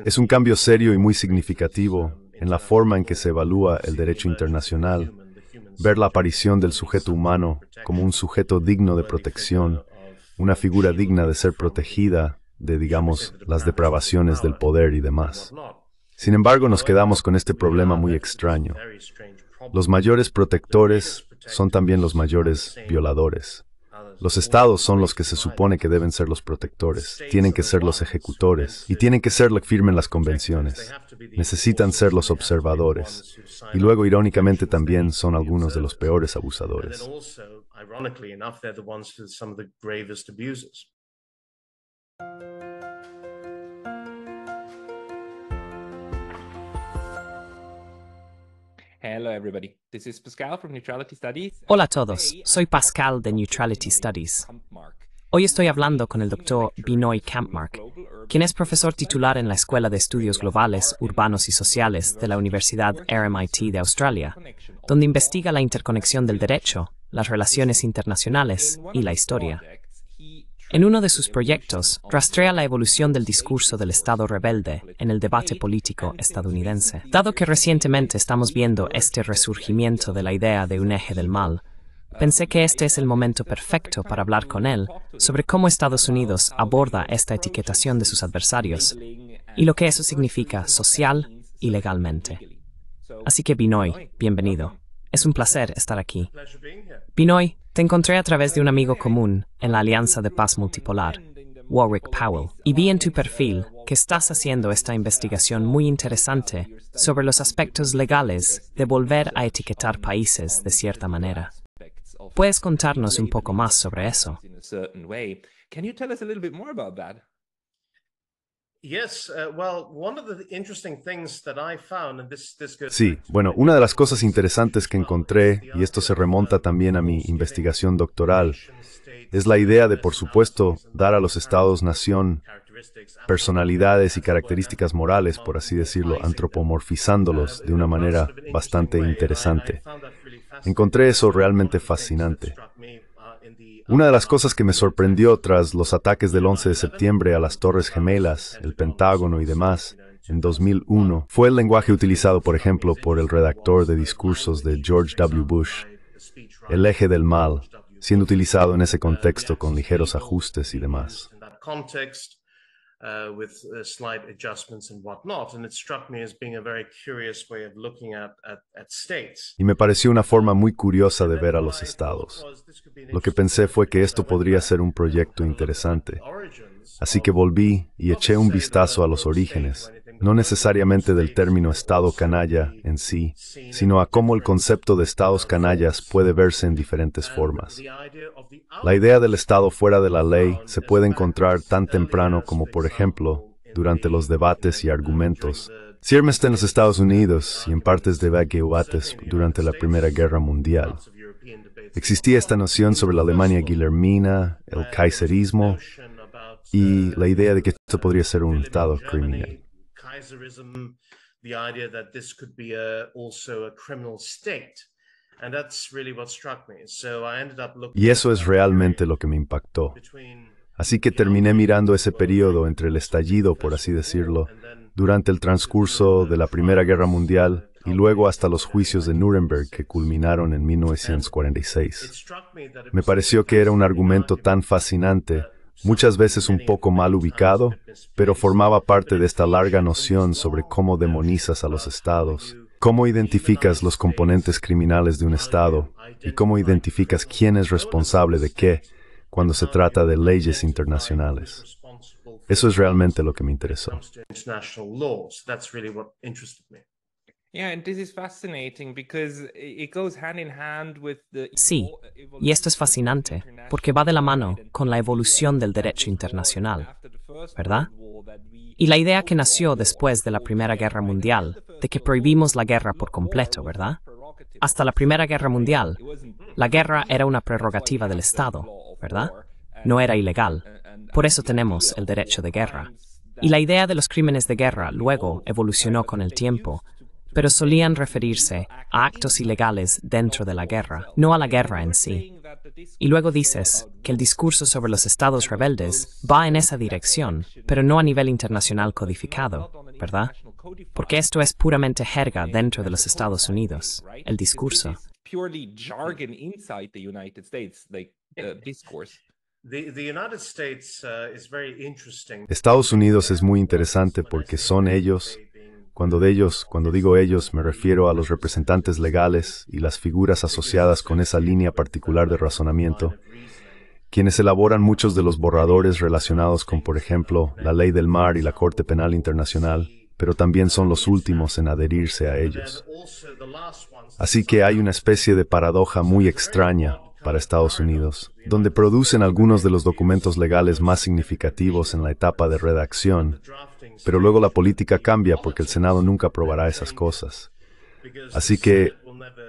Es un cambio serio y muy significativo en la forma en que se evalúa el derecho internacional, ver la aparición del sujeto humano como un sujeto digno de protección, una figura digna de ser protegida de, digamos, las depravaciones del poder y demás. Sin embargo, nos quedamos con este problema muy extraño. Los mayores protectores son también los mayores violadores. Los estados son los que se supone que deben ser los protectores, tienen que ser los ejecutores y tienen que ser los que firmen las convenciones. Necesitan ser los observadores. Y luego, irónicamente, también son algunos de los peores abusadores. Hello everybody, this is Pascal from Neutrality Studies. Hola a todos, soy Pascal de Neutrality Studies. Hoy estoy hablando con el Dr. Binoy Kampmark, quien es profesor titular en la Escuela de Estudios Globales, Urbanos y Sociales de la Universidad RMIT de Australia, donde investiga la interconexión del derecho, las relaciones internacionales y la historia. En uno de sus proyectos, rastrea la evolución del discurso del Estado rebelde en el debate político estadounidense. Dado que recientemente estamos viendo este resurgimiento de la idea de un eje del mal, pensé que este es el momento perfecto para hablar con él sobre cómo Estados Unidos aborda esta etiquetación de sus adversarios y lo que eso significa social y legalmente. Así que Binoy, bienvenido. Es un placer estar aquí. Binoy, te encontré a través de un amigo común en la Alianza de Paz Multipolar, Warwick Powell, y vi en tu perfil que estás haciendo esta investigación muy interesante sobre los aspectos legales de volver a etiquetar países de cierta manera. ¿Puedes contarnos un poco más sobre eso? Sí, bueno, una de las cosas interesantes que encontré, y esto se remonta también a mi investigación doctoral, es la idea de, por supuesto, dar a los estados-nación personalidades y características morales, por así decirlo, antropomorfizándolos de una manera bastante interesante. Encontré eso realmente fascinante. Una de las cosas que me sorprendió tras los ataques del 11 de septiembre a las Torres Gemelas, el Pentágono y demás, en 2001, fue el lenguaje utilizado, por ejemplo, por el redactor de discursos de George W. Bush, el eje del mal, siendo utilizado en ese contexto con ligeros ajustes y demás. With slight adjustments and whatnot, and it struck me as being a very curious way of looking at states. Y me pareció una forma muy curiosa de ver a los estados. Lo que pensé fue que esto podría ser un proyecto interesante. Así que volví y eché un vistazo a los orígenes, no necesariamente del término Estado canalla en sí, sino a cómo el concepto de Estados canallas puede verse en diferentes formas. La idea del Estado fuera de la ley se puede encontrar tan temprano como, por ejemplo, durante los debates y argumentos, ciertamente en los Estados Unidos y en partes de debates durante la Primera Guerra Mundial. Existía esta noción sobre la Alemania guillermina, el kaiserismo y la idea de que esto podría ser un Estado criminal. The idea that this could be also a criminal state. And that's really what struck me. So I ended up looking. Y eso es realmente lo que me impactó. Así que terminé mirando ese periodo entre el estallido, por así decirlo, durante el transcurso de la Primera Guerra Mundial y luego hasta los juicios de Nuremberg que culminaron en 1946. Me pareció que era un argumento tan fascinante, muchas veces un poco mal ubicado, pero formaba parte de esta larga noción sobre cómo demonizas a los estados, cómo identificas los componentes criminales de un estado y cómo identificas quién es responsable de qué cuando se trata de leyes internacionales. Eso es realmente lo que me interesó. Sí, y esto es fascinante, porque va de la mano con la evolución del derecho internacional, ¿verdad? Y la idea que nació después de la Primera Guerra Mundial, de que prohibimos la guerra por completo, ¿verdad? Hasta la Primera Guerra Mundial, la guerra era una prerrogativa del Estado, ¿verdad? No era ilegal. Por eso tenemos el derecho de guerra. Y la idea de los crímenes de guerra luego evolucionó con el tiempo, pero solían referirse a actos ilegales dentro de la guerra, no a la guerra en sí. Y luego dices que el discurso sobre los estados rebeldes va en esa dirección, pero no a nivel internacional codificado, ¿verdad? Porque esto es puramente jerga dentro de los Estados Unidos, el discurso. Purely jargon inside the United States, like discourse. The United States is very interesting. Estados Unidos es muy interesante porque son ellos. Cuando digo ellos, me refiero a los representantes legales y las figuras asociadas con esa línea particular de razonamiento, quienes elaboran muchos de los borradores relacionados con, por ejemplo, la Ley del Mar y la Corte Penal Internacional, pero también son los últimos en adherirse a ellos. Así que hay una especie de paradoja muy extraña para Estados Unidos, donde producen algunos de los documentos legales más significativos en la etapa de redacción, pero luego la política cambia porque el Senado nunca aprobará esas cosas. Así que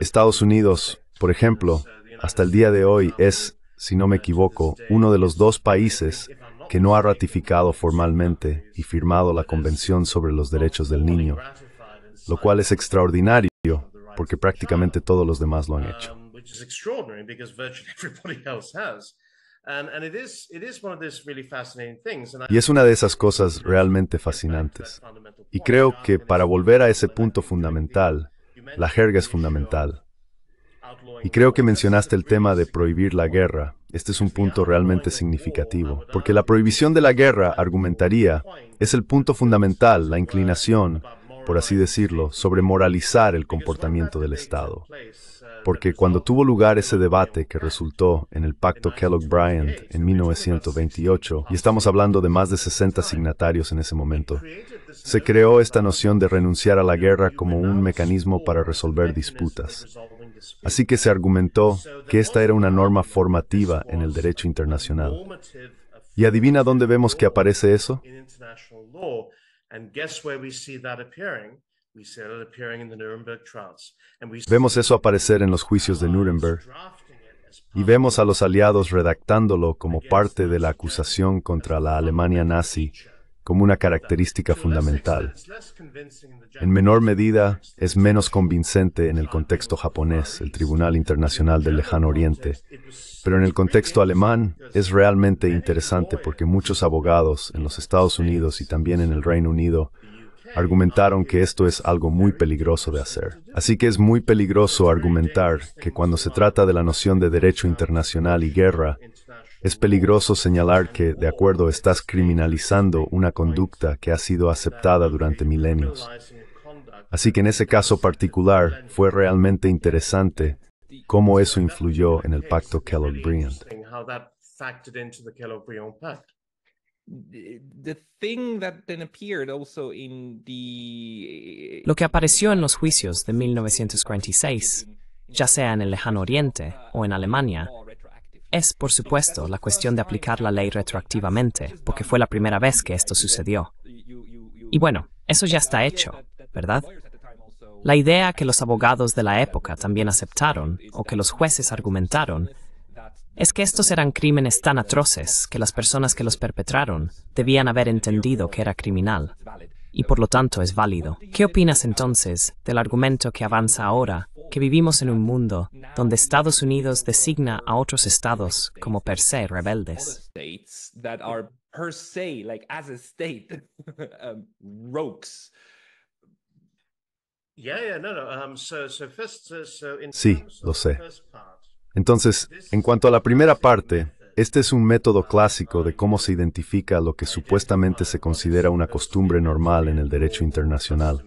Estados Unidos, por ejemplo, hasta el día de hoy es, si no me equivoco, uno de los 2 países que no ha ratificado formalmente y firmado la Convención sobre los Derechos del Niño, lo cual es extraordinario porque prácticamente todos los demás lo han hecho. Y es una de esas cosas realmente fascinantes. Y creo que para volver a ese punto fundamental, la jerga es fundamental. Y creo que mencionaste el tema de prohibir la guerra. Este es un punto realmente significativo, porque la prohibición de la guerra, argumentaría, es el punto fundamental, la inclinación, por así decirlo, sobre moralizar el comportamiento del Estado. Porque cuando tuvo lugar ese debate que resultó en el Pacto Kellogg-Briand en 1928, y estamos hablando de más de 60 signatarios en ese momento, se creó esta noción de renunciar a la guerra como un mecanismo para resolver disputas. Así que se argumentó que esta era una norma formativa en el derecho internacional. ¿Y adivina dónde vemos que aparece eso? Vemos eso aparecer en los juicios de Nuremberg y vemos a los aliados redactándolo como parte de la acusación contra la Alemania nazi como una característica fundamental. En menor medida, es menos convincente en el contexto japonés, el Tribunal Internacional del Lejano Oriente, pero en el contexto alemán es realmente interesante porque muchos abogados en los Estados Unidos y también en el Reino Unido argumentaron que esto es algo muy peligroso de hacer. Así que es muy peligroso argumentar que cuando se trata de la noción de derecho internacional y guerra, es peligroso señalar que, de acuerdo, estás criminalizando una conducta que ha sido aceptada durante milenios. Así que en ese caso particular fue realmente interesante cómo eso influyó en el Pacto Kellogg-Briand. Lo que apareció en los juicios de 1946, ya sea en el Lejano Oriente o en Alemania, es, por supuesto, la cuestión de aplicar la ley retroactivamente, porque fue la primera vez que esto sucedió. Y bueno, eso ya está hecho, ¿verdad? La idea que los abogados de la época también aceptaron, o que los jueces argumentaron, es que estos eran crímenes tan atroces que las personas que los perpetraron debían haber entendido que era criminal, y por lo tanto es válido. ¿Qué opinas entonces del argumento que avanza ahora, que vivimos en un mundo donde Estados Unidos designa a otros estados como per se rebeldes? Sí, lo sé. Entonces, en cuanto a la primera parte, este es un método clásico de cómo se identifica lo que supuestamente se considera una costumbre normal en el derecho internacional.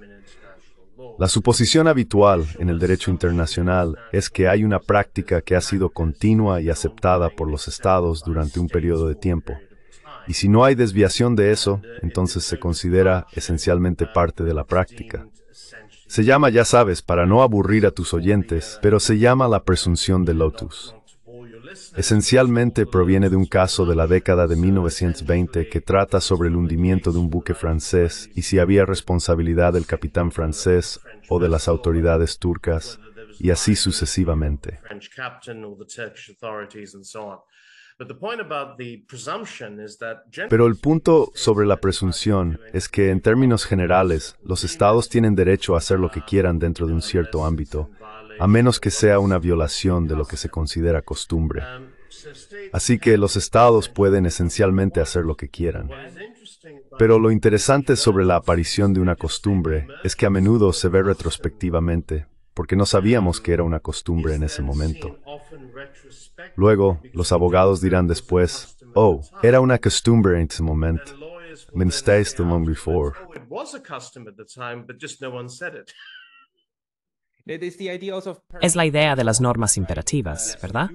La suposición habitual en el derecho internacional es que hay una práctica que ha sido continua y aceptada por los estados durante un periodo de tiempo. Y si no hay desviación de eso, entonces se considera esencialmente parte de la práctica. Se llama, ya sabes, para no aburrir a tus oyentes, pero se llama la presunción de lotus. Esencialmente proviene de un caso de la década de 1920 que trata sobre el hundimiento de un buque francés y si había responsabilidad del capitán francés o de las autoridades turcas, y así sucesivamente. Pero el punto sobre la presunción es que, en términos generales, los estados tienen derecho a hacer lo que quieran dentro de un cierto ámbito, a menos que sea una violación de lo que se considera costumbre. Así que los estados pueden esencialmente hacer lo que quieran. Pero lo interesante sobre la aparición de una costumbre es que a menudo se ve retrospectivamente, porque no sabíamos que era una costumbre en ese momento. Luego, los abogados dirán después, oh, era una costumbre en ese momento. Mistakes the long before. Es la idea de las normas imperativas, ¿verdad?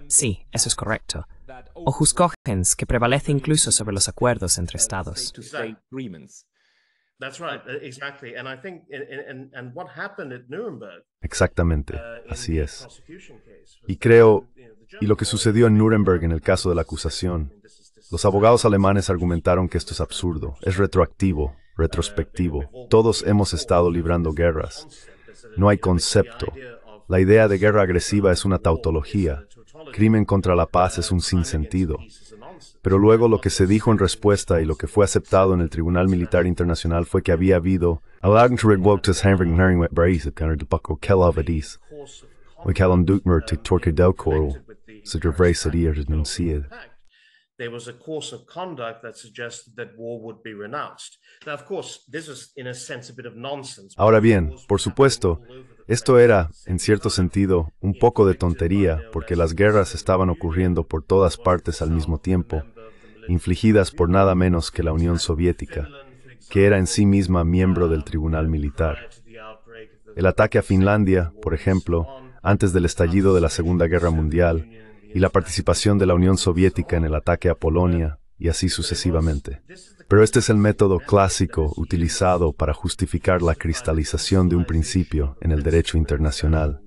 Sí, eso es correcto. O jus cogens, que prevalece incluso sobre los acuerdos entre estados. Exactamente, así es. Y creo, y lo que sucedió en Nuremberg en el caso de la acusación, los abogados alemanes argumentaron que esto es absurdo, es retroactivo, retrospectivo. Todos hemos estado librando guerras. No hay concepto. La idea de guerra agresiva es una tautología. Crimen contra la paz es un sinsentido. Pero luego lo que se dijo en respuesta y lo que fue aceptado en el Tribunal Militar Internacional fue que había habido there was a course of conduct that suggested that war would be renounced. Now, of course, this was, in a sense, a bit of nonsense. Ahora bien, por supuesto, esto era, en cierto sentido, un poco de tontería, porque las guerras estaban ocurriendo por todas partes al mismo tiempo, infligidas por nada menos que la Unión Soviética, que era en sí misma miembro del Tribunal Militar. El ataque a Finlandia, por ejemplo, antes del estallido de la Segunda Guerra Mundial, y la participación de la Unión Soviética en el ataque a Polonia, y así sucesivamente. Pero este es el método clásico utilizado para justificar la cristalización de un principio en el derecho internacional.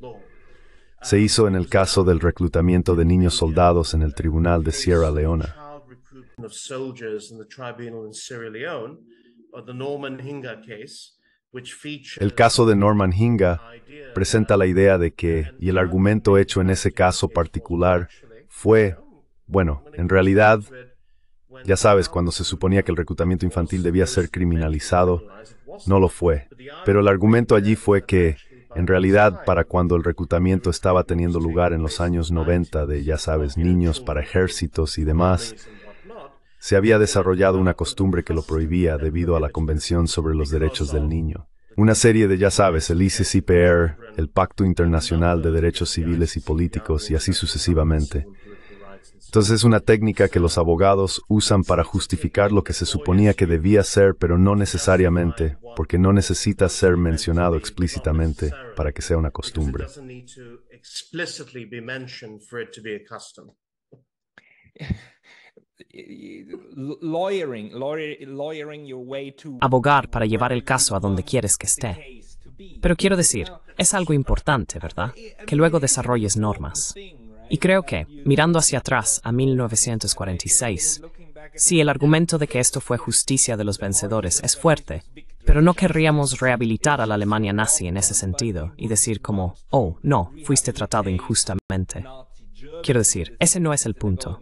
Se hizo en el caso del reclutamiento de niños soldados en el Tribunal de Sierra Leona. El caso de Norman Hinga presenta la idea de que, y el argumento hecho en ese caso particular fue, bueno, en realidad, ya sabes, cuando se suponía que el reclutamiento infantil debía ser criminalizado, no lo fue. Pero el argumento allí fue que, en realidad, para cuando el reclutamiento estaba teniendo lugar en los años 90 de, ya sabes, niños para ejércitos y demás, se había desarrollado una costumbre que lo prohibía debido a la Convención sobre los Derechos del Niño. Una serie de, ya sabes, el ICCPR, el Pacto Internacional de Derechos Civiles y Políticos, y así sucesivamente. Entonces es una técnica que los abogados usan para justificar lo que se suponía que debía ser, pero no necesariamente, porque no necesita ser mencionado explícitamente para que sea una costumbre. Abogar para llevar el caso a donde quieres que esté. Pero quiero decir, es algo importante, ¿verdad? Que luego desarrolles normas. Y creo que, mirando hacia atrás a 1946, sí, el argumento de que esto fue justicia de los vencedores es fuerte, pero no querríamos rehabilitar a la Alemania nazi en ese sentido y decir como, oh, no, fuiste tratado injustamente. Quiero decir, ese no es el punto.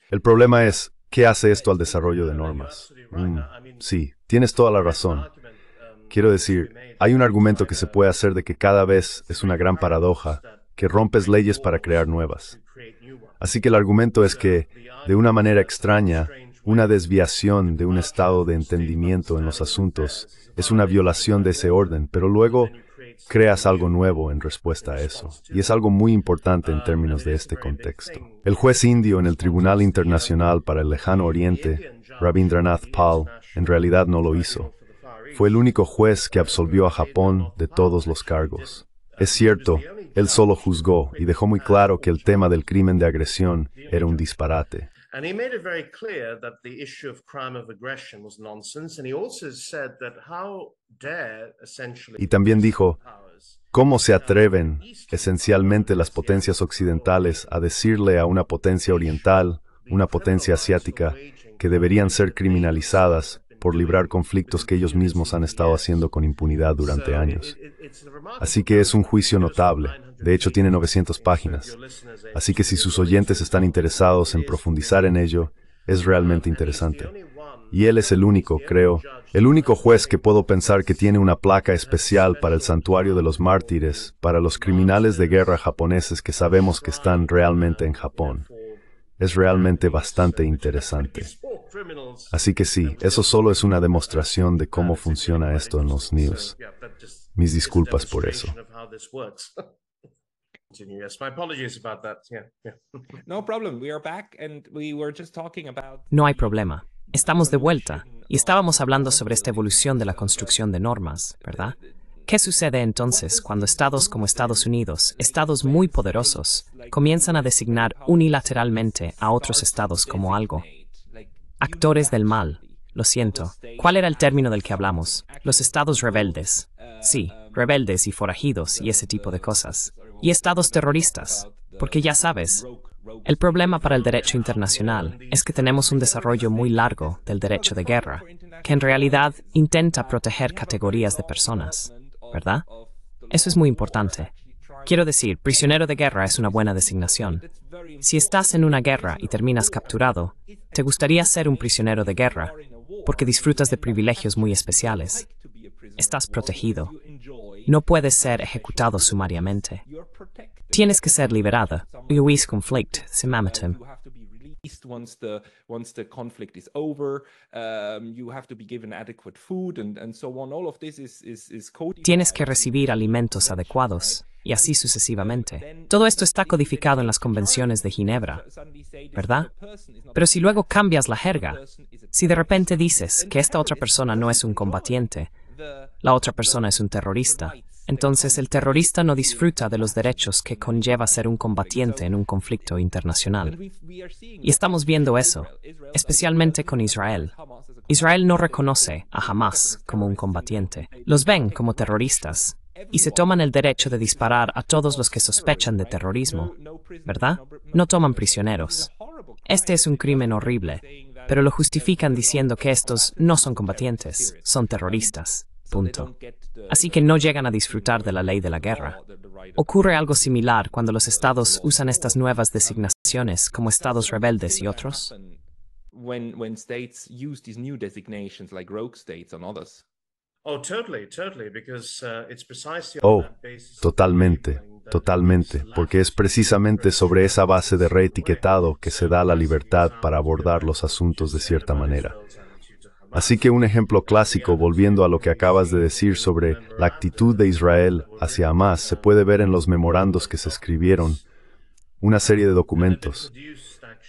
El problema es, ¿qué hace esto al desarrollo de normas? Sí, tienes toda la razón. Quiero decir, hay un argumento que se puede hacer de que cada vez es una gran paradoja, que rompes leyes para crear nuevas. Así que el argumento es que, de una manera extraña, una desviación de un estado de entendimiento en los asuntos es una violación de ese orden, pero luego creas algo nuevo en respuesta a eso. Y es algo muy importante en términos de este contexto. El juez indio en el Tribunal Internacional para el Lejano Oriente, Rabindranath Pal, en realidad no lo hizo. Fue el único juez que absolvió a Japón de todos los cargos. Es cierto, él solo juzgó y dejó muy claro que el tema del crimen de agresión era un disparate. And he made it very clear that the issue of crime of aggression was nonsense, and he also said that how dare essentially Y también dijo, ¿cómo se atreven esencialmente las potencias occidentales a decirle a una potencia oriental, una potencia asiática, que deberían ser criminalizadas por librar conflictos que ellos mismos han estado haciendo con impunidad durante años. Así que es un juicio notable. De hecho, tiene 900 páginas. Así que si sus oyentes están interesados en profundizar en ello, es realmente interesante. Y él es el único, creo, el único juez que puedo pensar que tiene una placa especial para el santuario de los mártires, para los criminales de guerra japoneses que sabemos que están realmente en Japón. Es realmente bastante interesante. Así que sí, eso solo es una demostración de cómo funciona esto en los news. Mis disculpas por eso. No hay problema. Estamos de vuelta y estábamos hablando sobre esta evolución de la construcción de normas, ¿verdad? ¿Qué sucede entonces cuando estados como Estados Unidos, estados muy poderosos, comienzan a designar unilateralmente a otros estados como algo? Actores del mal. Lo siento. ¿Cuál era el término del que hablamos? Los estados rebeldes. Sí, rebeldes y forajidos y ese tipo de cosas. Y estados terroristas. Porque ya sabes, el problema para el derecho internacional es que tenemos un desarrollo muy largo del derecho de guerra, que en realidad intenta proteger categorías de personas, ¿verdad? Eso es muy importante. Quiero decir, prisionero de guerra es una buena designación. Si estás en una guerra y terminas capturado, te gustaría ser un prisionero de guerra, porque disfrutas de privilegios muy especiales. Estás protegido. No puedes ser ejecutado sumariamente. Tienes que ser liberada. Huís conflict, se mamatem. Once the conflict is over, you have to be given adequate food and so on. All of this is codified. Tienes que recibir alimentos adecuados, y así sucesivamente. Todo esto está codificado en las convenciones de Ginebra, ¿verdad? Pero si luego cambias la jerga, si de repente dices que esta otra persona no es un combatiente, la otra persona es un terrorista, entonces el terrorista no disfruta de los derechos que conlleva ser un combatiente en un conflicto internacional. Y estamos viendo eso, especialmente con Israel. Israel no reconoce a Hamas como un combatiente. Los ven como terroristas y se toman el derecho de disparar a todos los que sospechan de terrorismo, ¿verdad? No toman prisioneros. Este es un crimen horrible, pero lo justifican diciendo que estos no son combatientes, son terroristas. Punto. Así que no llegan a disfrutar de la ley de la guerra. Ocurre algo similar cuando los estados usan estas nuevas designaciones como estados rebeldes y otros. When states use these new designations like rogue states and others. Oh, totally, because it's precisely on Oh, that basis. totalmente, porque es precisamente sobre esa base de reetiquetado que se da la libertad para abordar los asuntos de cierta manera. Así que un ejemplo clásico, volviendo a lo que acabas de decir sobre la actitud de Israel hacia Hamas, se puede ver en los memorandos que se escribieron, una serie de documentos,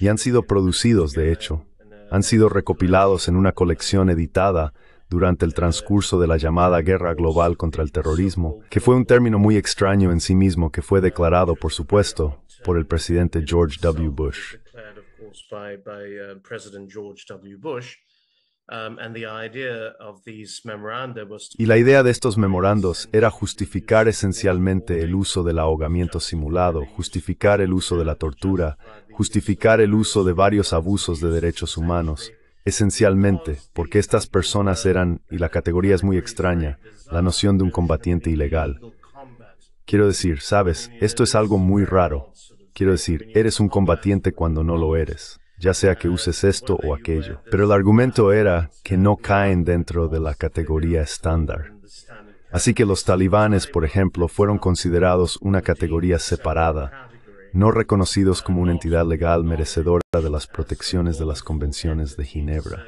y han sido producidos, de hecho, han sido recopilados en una colección editada durante el transcurso de la llamada Guerra Global contra el Terrorismo, que fue un término muy extraño en sí mismo que fue declarado, por supuesto, por el presidente George W. Bush. Y la idea de estos memorandos era justificar esencialmente el uso del ahogamiento simulado, justificar el uso de la tortura, justificar el uso de varios abusos de derechos humanos, esencialmente porque estas personas eran, y la categoría es muy extraña, la noción de un combatiente ilegal. Quiero decir, sabes, esto es algo muy raro. Quiero decir, eres un combatiente cuando no lo eres, ya sea que uses esto o aquello. Pero el argumento era que no caen dentro de la categoría estándar. Así que los talibanes, por ejemplo, fueron considerados una categoría separada, no reconocidos como una entidad legal merecedora de las protecciones de las convenciones de Ginebra.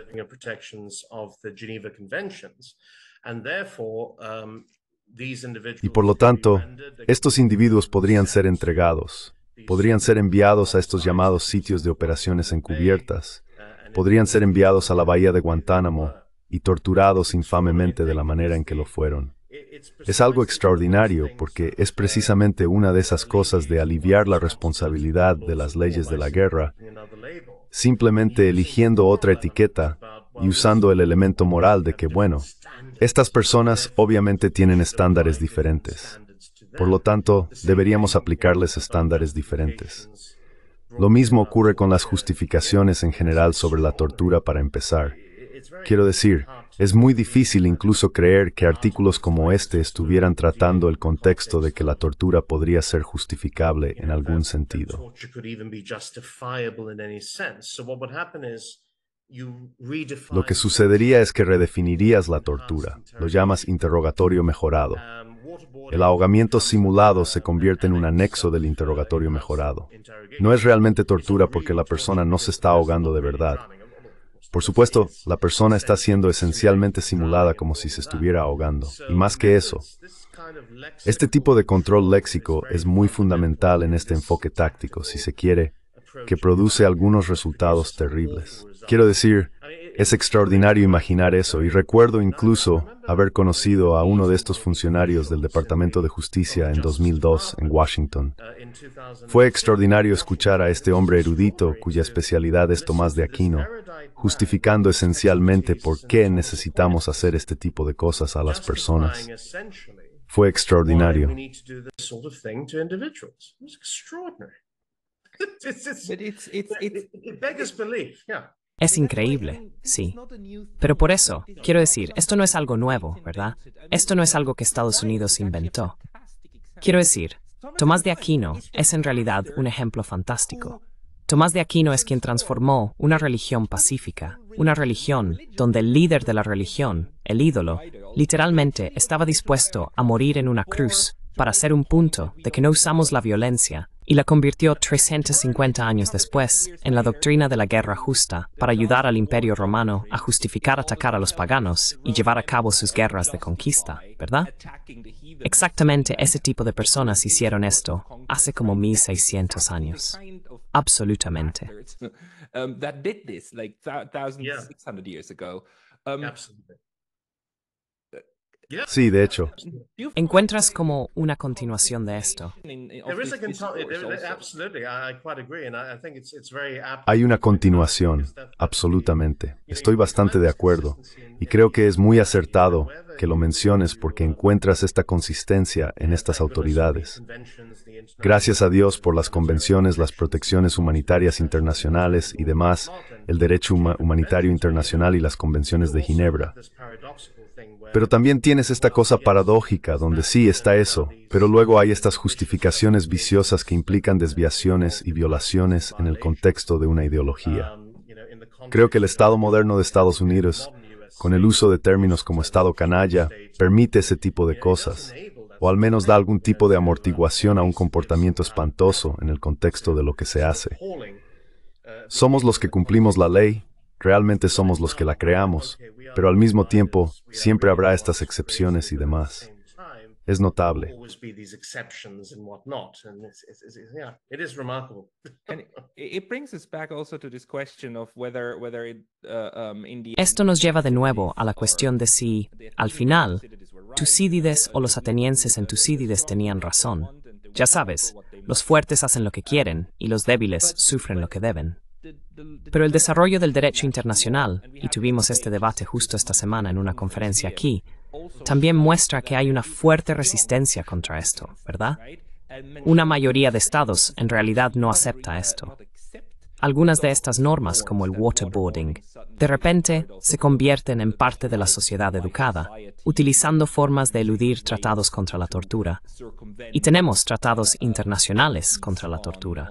Y por lo tanto, estos individuos podrían ser entregados, podrían ser enviados a estos llamados sitios de operaciones encubiertas, podrían ser enviados a la bahía de Guantánamo y torturados infamemente de la manera en que lo fueron. Es algo extraordinario porque es precisamente una de esas cosas de aliviar la responsabilidad de las leyes de la guerra, simplemente eligiendo otra etiqueta y usando el elemento moral de que, bueno, estas personas obviamente tienen estándares diferentes. Por lo tanto, deberíamos aplicarles estándares diferentes. Lo mismo ocurre con las justificaciones en general sobre la tortura para empezar. Quiero decir, Es muy difícil incluso creer que artículos como este estuvieran tratando el contexto de que la tortura podría ser justificable en algún sentido. Lo que sucedería es que redefinirías la tortura, lo llamas interrogatorio mejorado. El ahogamiento simulado se convierte en un anexo del interrogatorio mejorado. No es realmente tortura porque la persona no se está ahogando de verdad. Por supuesto, la persona está siendo esencialmente simulada como si se estuviera ahogando. Y más que eso, este tipo de control léxico es muy fundamental en este enfoque táctico, si se quiere, que produce algunos resultados terribles. Quiero decir, es extraordinario imaginar eso, y recuerdo incluso haber conocido a uno de estos funcionarios del Departamento de Justicia en 2002 en Washington. Fue extraordinario escuchar a este hombre erudito, cuya especialidad es Tomás de Aquino, justificando esencialmente por qué necesitamos hacer este tipo de cosas a las personas. Fue extraordinario. Es increíble, sí. Pero por eso, quiero decir, esto no es algo nuevo, ¿verdad? Esto no es algo que Estados Unidos inventó. Quiero decir, Tomás de Aquino es en realidad un ejemplo fantástico. Tomás de Aquino es quien transformó una religión pacífica, una religión donde el líder de la religión, el ídolo, literalmente estaba dispuesto a morir en una cruz para hacer un punto de que no usamos la violencia, y la convirtió 350 años después en la doctrina de la guerra justa para ayudar al Imperio Romano a justificar atacar a los paganos y llevar a cabo sus guerras de conquista, ¿verdad? Exactamente ese tipo de personas hicieron esto hace como 1600 años. Absolutamente. Sí, de hecho. ¿Encuentras como una continuación de esto? Hay una continuación, absolutamente. Estoy bastante de acuerdo, y creo que es muy acertado que lo menciones porque encuentras esta consistencia en estas autoridades. Gracias a Dios por las convenciones, las protecciones humanitarias internacionales y demás, el derecho humanitario internacional y las convenciones de Ginebra. Pero también tienes esta cosa paradójica donde sí está eso, pero luego hay estas justificaciones viciosas que implican desviaciones y violaciones en el contexto de una ideología. Creo que el Estado moderno de Estados Unidos, con el uso de términos como Estado canalla, permite ese tipo de cosas, o al menos da algún tipo de amortiguación a un comportamiento espantoso en el contexto de lo que se hace. Somos los que cumplimos la ley, realmente somos los que la creamos, pero al mismo tiempo siempre habrá estas excepciones y demás. Es notable. Esto nos lleva de nuevo a la cuestión de si, al final, Tucídides o los atenienses en Tucídides tenían razón. Ya sabes, los fuertes hacen lo que quieren y los débiles sufren lo que deben. Pero el desarrollo del derecho internacional, y tuvimos este debate justo esta semana en una conferencia aquí, también muestra que hay una fuerte resistencia contra esto, ¿verdad? Una mayoría de estados en realidad no acepta esto. Algunas de estas normas, como el waterboarding, de repente se convierten en parte de la sociedad educada, utilizando formas de eludir tratados contra la tortura. Y tenemos tratados internacionales contra la tortura.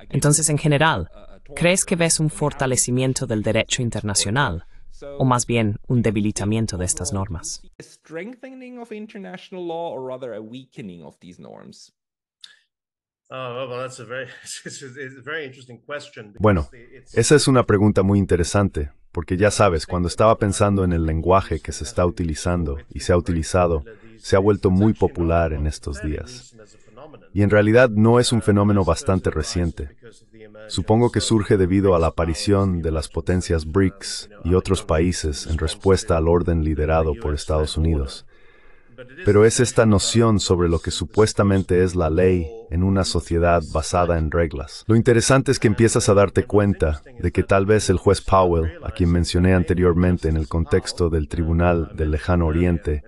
Entonces, en general, ¿crees que ves un fortalecimiento del derecho internacional, o más bien un debilitamiento de estas normas? Bueno, esa es una pregunta muy interesante, porque ya sabes, cuando estaba pensando en el lenguaje que se está utilizando y se ha utilizado, se ha vuelto muy popular en estos días. Y en realidad no es un fenómeno bastante reciente. Supongo que surge debido a la aparición de las potencias BRICS y otros países en respuesta al orden liderado por Estados Unidos. Pero es esta noción sobre lo que supuestamente es la ley en una sociedad basada en reglas. Lo interesante es que empiezas a darte cuenta de que tal vez el juez Powell, a quien mencioné anteriormente en el contexto del Tribunal del Lejano Oriente,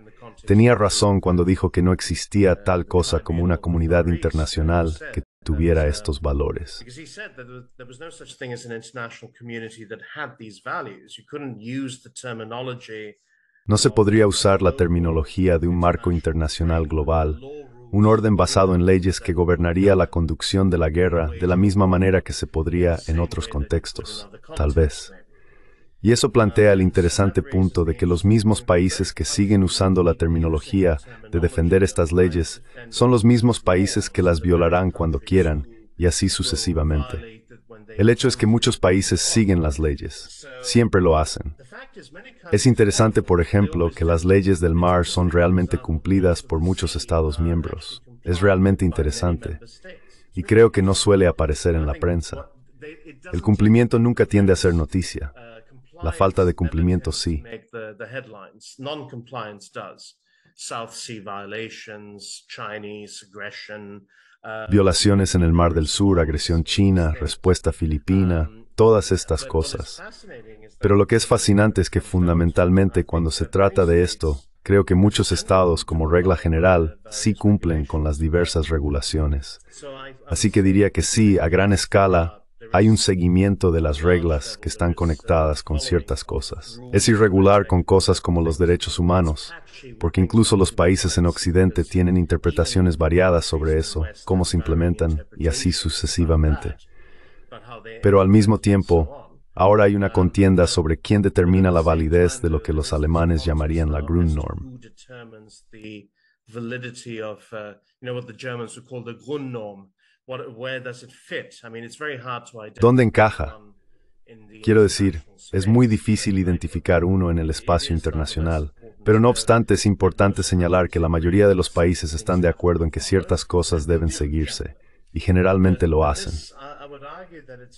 tenía razón cuando dijo que no existía tal cosa como una comunidad internacional que tuviera estos valores. No se podría usar la terminología de un marco internacional global, un orden basado en leyes que gobernaría la conducción de la guerra de la misma manera que se podría en otros contextos, tal vez. Y eso plantea el interesante punto de que los mismos países que siguen usando la terminología de defender estas leyes son los mismos países que las violarán cuando quieran, y así sucesivamente. El hecho es que muchos países siguen las leyes, siempre lo hacen. Es interesante, por ejemplo, que las leyes del mar son realmente cumplidas por muchos Estados miembros. Es realmente interesante. Y creo que no suele aparecer en la prensa. El cumplimiento nunca tiende a ser noticia. La falta de cumplimiento sí. Violaciones en el Mar del Sur, agresión china, respuesta filipina, todas estas cosas. Pero lo que es fascinante es que fundamentalmente cuando se trata de esto, creo que muchos estados, como regla general, sí cumplen con las diversas regulaciones. Así que diría que sí, a gran escala, hay un seguimiento de las reglas que están conectadas con ciertas cosas. Es irregular con cosas como los derechos humanos, porque incluso los países en Occidente tienen interpretaciones variadas sobre eso, cómo se implementan y así sucesivamente. Pero al mismo tiempo, ahora hay una contienda sobre quién determina la validez de lo que los alemanes llamarían la Grundnorm. ¿Dónde encaja? Quiero decir, es muy difícil identificar uno en el espacio internacional, pero no obstante es importante señalar que la mayoría de los países están de acuerdo en que ciertas cosas deben seguirse, y generalmente lo hacen.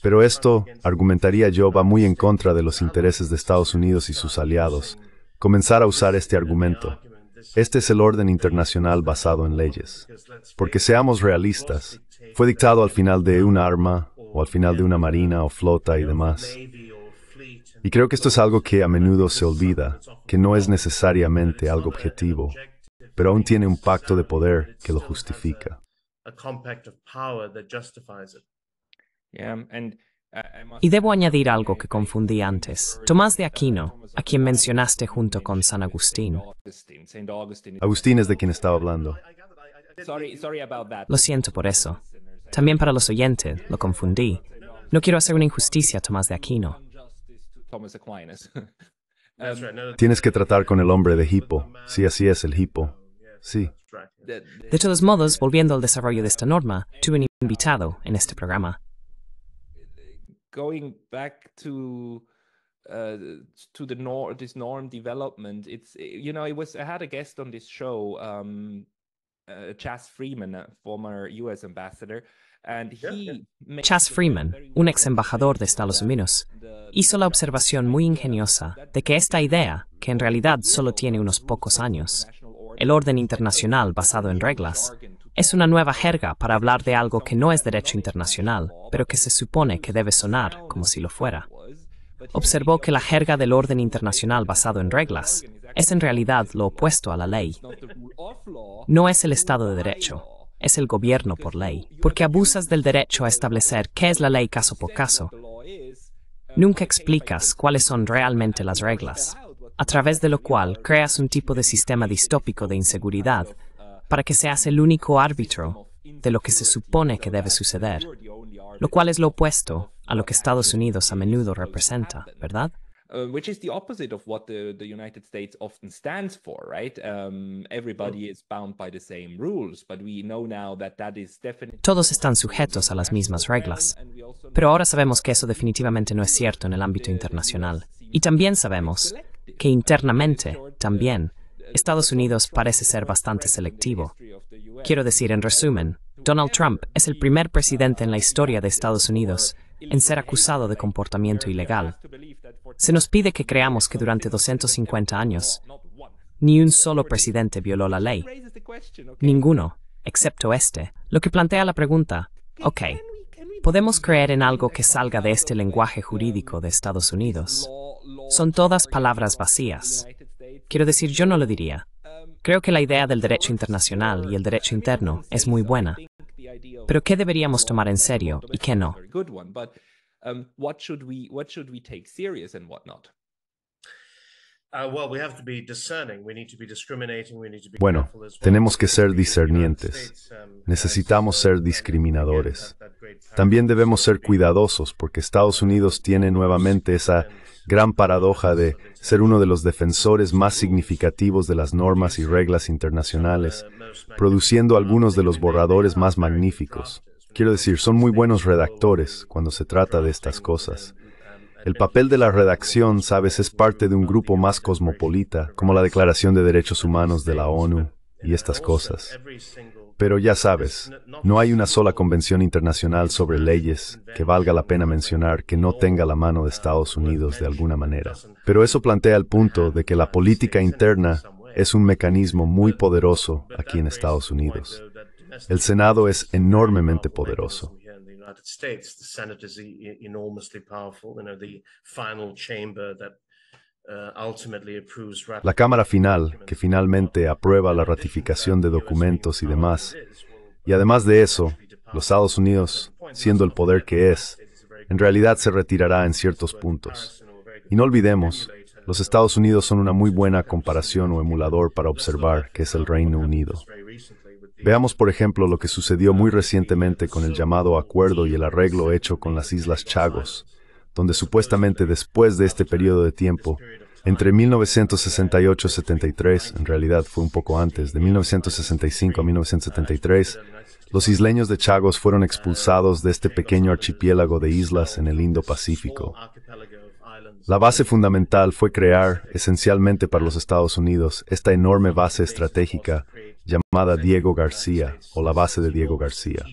Pero esto, argumentaría yo, va muy en contra de los intereses de Estados Unidos y sus aliados. Comenzar a usar este argumento. Este es el orden internacional basado en leyes. Porque seamos realistas, fue dictado al final de un arma, o al final de una marina o flota y demás. Y creo que esto es algo que a menudo se olvida, que no es necesariamente algo objetivo, pero aún tiene un pacto de poder que lo justifica. Y debo añadir algo que confundí antes. Tomás de Aquino, a quien mencionaste junto con San Agustín. Agustín es de quien estaba hablando. Lo siento por eso. También para los oyentes, lo confundí. No quiero hacer una injusticia a Tomás de Aquino. Tienes que tratar con el hombre de Hippo. Sí, así es, el Hippo. Sí. De todos modos, volviendo al desarrollo de esta norma, tuve un invitado en este programa. Going back to this norm development, it's I had a guest on this show, Chas Freeman, a former U.S. ambassador, and he Chas Freeman, un ex embajador de Estados Unidos, hizo la observación muy ingeniosa de que esta idea, que en realidad solo tiene unos pocos años, el orden internacional basado en reglas, es una nueva jerga para hablar de algo que no es derecho internacional, pero que se supone que debe sonar como si lo fuera. Observó que la jerga del orden internacional basado en reglas es en realidad lo opuesto a la ley. No es el Estado de Derecho, es el gobierno por ley, porque abusas del derecho a establecer qué es la ley caso por caso. Nunca explicas cuáles son realmente las reglas, a través de lo cual creas un tipo de sistema distópico de inseguridad para que seas el único árbitro de lo que se supone que debe suceder, lo cual es lo opuesto a lo que Estados Unidos a menudo representa, ¿verdad? Which is the opposite of what the United States often stands for, right? Everybody is bound by the same rules, but we know now that is definitely... Todos están sujetos a las mismas reglas, pero ahora sabemos que eso definitivamente no es cierto en el ámbito internacional. Y también sabemos que internamente, también, Estados Unidos parece ser bastante selectivo. Quiero decir, en resumen, Donald Trump es el primer presidente en la historia de Estados Unidos en ser acusado de comportamiento ilegal. Se nos pide que creamos que durante 250 años, ni un solo presidente violó la ley. Ninguno, excepto este. Lo que plantea la pregunta, ok, ¿podemos creer en algo que salga de este lenguaje jurídico de Estados Unidos? Son todas palabras vacías. Quiero decir, yo no lo diría. Creo que la idea del derecho internacional y el derecho interno es muy buena. Pero ¿qué deberíamos tomar en serio y qué no? Bueno, tenemos que ser discernientes. Necesitamos ser discriminadores. También debemos ser cuidadosos porque Estados Unidos tiene nuevamente esa gran paradoja de ser uno de los defensores más significativos de las normas y reglas internacionales, produciendo algunos de los borradores más magníficos. Quiero decir, son muy buenos redactores cuando se trata de estas cosas. El papel de la redacción, sabes, es parte de un grupo más cosmopolita, como la Declaración de Derechos Humanos de la ONU y estas cosas. Pero ya sabes, no hay una sola convención internacional sobre leyes que valga la pena mencionar que no tenga la mano de Estados Unidos de alguna manera. Pero eso plantea el punto de que la política interna es un mecanismo muy poderoso aquí en Estados Unidos. El Senado es enormemente poderoso. La Cámara Final, que finalmente aprueba la ratificación de documentos y demás. Y además de eso, los Estados Unidos, siendo el poder que es, en realidad se retirará en ciertos puntos. Y no olvidemos, los Estados Unidos son una muy buena comparación o emulador para observar qué es el Reino Unido. Veamos, por ejemplo, lo que sucedió muy recientemente con el llamado acuerdo y el arreglo hecho con las Islas Chagos, donde supuestamente después de este periodo de tiempo, entre 1968-73, en realidad fue un poco antes, de 1965 a 1973, los isleños de Chagos fueron expulsados de este pequeño archipiélago de islas en el Indo-Pacífico. La base fundamental fue crear, esencialmente para los Estados Unidos, esta enorme base estratégica llamada Diego García, o la base de Diego García.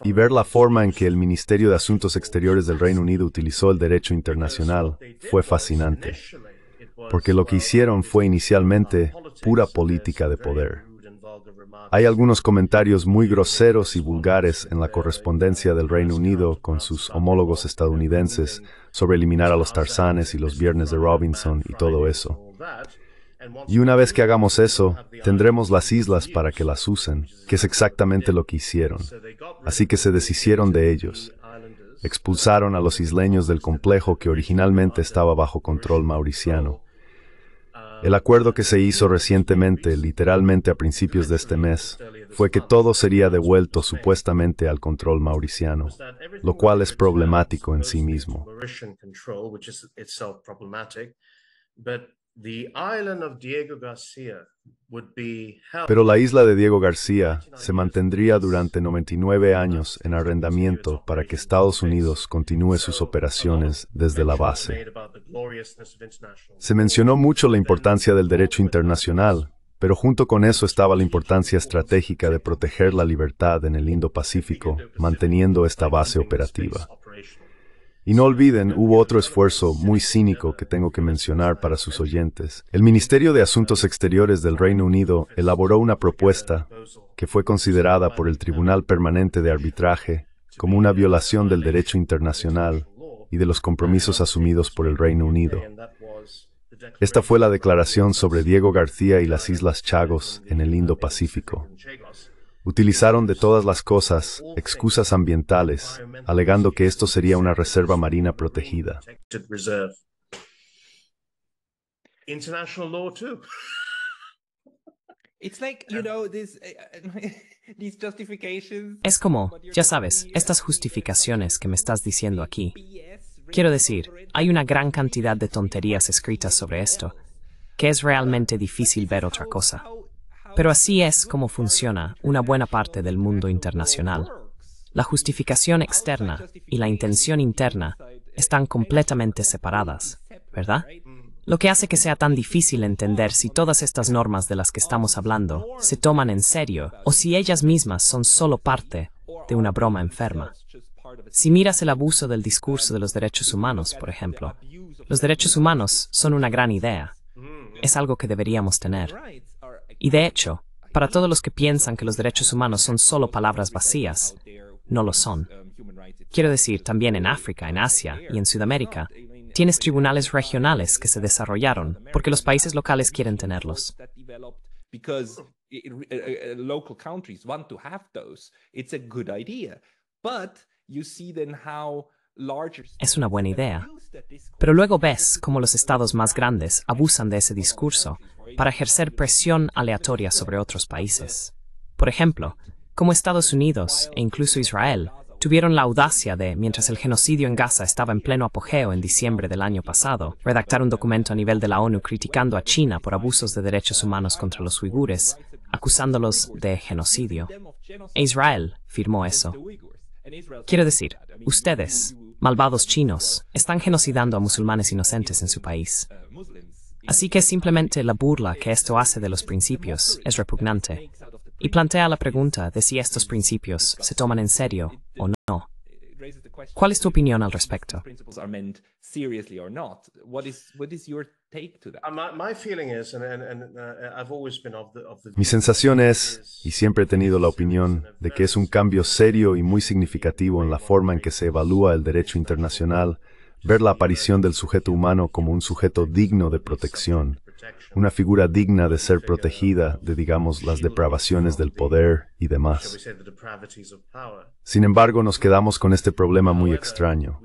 Y ver la forma en que el Ministerio de Asuntos Exteriores del Reino Unido utilizó el derecho internacional fue fascinante, porque lo que hicieron fue inicialmente pura política de poder. Hay algunos comentarios muy groseros y vulgares en la correspondencia del Reino Unido con sus homólogos estadounidenses sobre eliminar a los Tarzanes y los Viernes de Robinson y todo eso. Y una vez que hagamos eso, tendremos las islas para que las usen, que es exactamente lo que hicieron. Así que se deshicieron de ellos. Expulsaron a los isleños del complejo que originalmente estaba bajo control mauriciano. El acuerdo que se hizo recientemente, literalmente a principios de este mes, fue que todo sería devuelto supuestamente al control mauriciano, lo cual es problemático en sí mismo. Pero la isla de Diego García se mantendría durante 99 años en arrendamiento para que Estados Unidos continúe sus operaciones desde la base. Se mencionó mucho la importancia del derecho internacional, pero junto con eso estaba la importancia estratégica de proteger la libertad en el Indo-Pacífico, manteniendo esta base operativa. Y no olviden, hubo otro esfuerzo muy cínico que tengo que mencionar para sus oyentes. El Ministerio de Asuntos Exteriores del Reino Unido elaboró una propuesta que fue considerada por el Tribunal Permanente de Arbitraje como una violación del derecho internacional y de los compromisos asumidos por el Reino Unido. Esta fue la declaración sobre Diego García y las Islas Chagos en el Indo-Pacífico. Utilizaron de todas las cosas excusas ambientales, alegando que esto sería una reserva marina protegida. Es como, ya sabes, estas justificaciones que me estás diciendo aquí. Quiero decir, hay una gran cantidad de tonterías escritas sobre esto, que es realmente difícil ver otra cosa. Pero así es como funciona una buena parte del mundo internacional. La justificación externa y la intención interna están completamente separadas, ¿verdad? Lo que hace que sea tan difícil entender si todas estas normas de las que estamos hablando se toman en serio o si ellas mismas son solo parte de una broma enferma. Si miras el abuso del discurso de los derechos humanos, por ejemplo, los derechos humanos son una gran idea. Es algo que deberíamos tener. Y de hecho, para todos los que piensan que los derechos humanos son solo palabras vacías, no lo son. Quiero decir, también en África, en Asia y en Sudamérica, tienes tribunales regionales que se desarrollaron porque los países locales quieren tenerlos. Es una buena idea. Pero luego ves cómo los estados más grandes abusan de ese discurso para ejercer presión aleatoria sobre otros países. Por ejemplo, como Estados Unidos e incluso Israel tuvieron la audacia de, mientras el genocidio en Gaza estaba en pleno apogeo en diciembre del año pasado, redactar un documento a nivel de la ONU criticando a China por abusos de derechos humanos contra los uigures, acusándolos de genocidio. E Israel firmó eso. Quiero decir, ustedes, malvados chinos, están genocidando a musulmanes inocentes en su país. Así que simplemente la burla que esto hace de los principios es repugnante. Y plantea la pregunta de si estos principios se toman en serio o no. ¿Cuál es tu opinión al respecto? Mi sensación es, y siempre he tenido la opinión, de que es un cambio serio y muy significativo en la forma en que se evalúa el derecho internacional, ver la aparición del sujeto humano como un sujeto digno de protección, una figura digna de ser protegida de, digamos, las depravaciones del poder y demás. Sin embargo, nos quedamos con este problema muy extraño.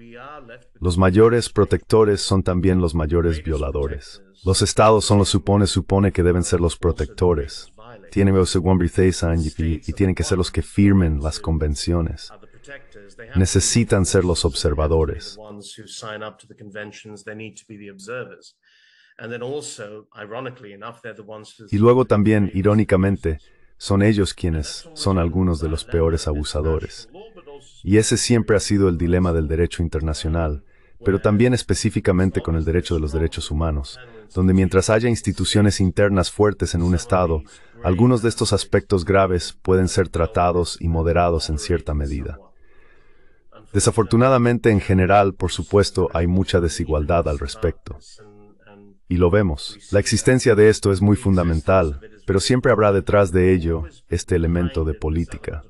Los mayores protectores son también los mayores violadores. Los estados son los supone que deben ser los protectores. Tienen y tienen que ser los que firmen las convenciones. Necesitan ser los observadores. Y luego también, irónicamente, son ellos quienes son algunos de los peores abusadores. Y ese siempre ha sido el dilema del derecho internacional, pero también específicamente con el derecho de los derechos humanos, donde mientras haya instituciones internas fuertes en un Estado, algunos de estos aspectos graves pueden ser tratados y moderados en cierta medida. Desafortunadamente, en general, por supuesto, hay mucha desigualdad al respecto. Y lo vemos. La existencia de esto es muy fundamental, pero siempre habrá detrás de ello este elemento de política.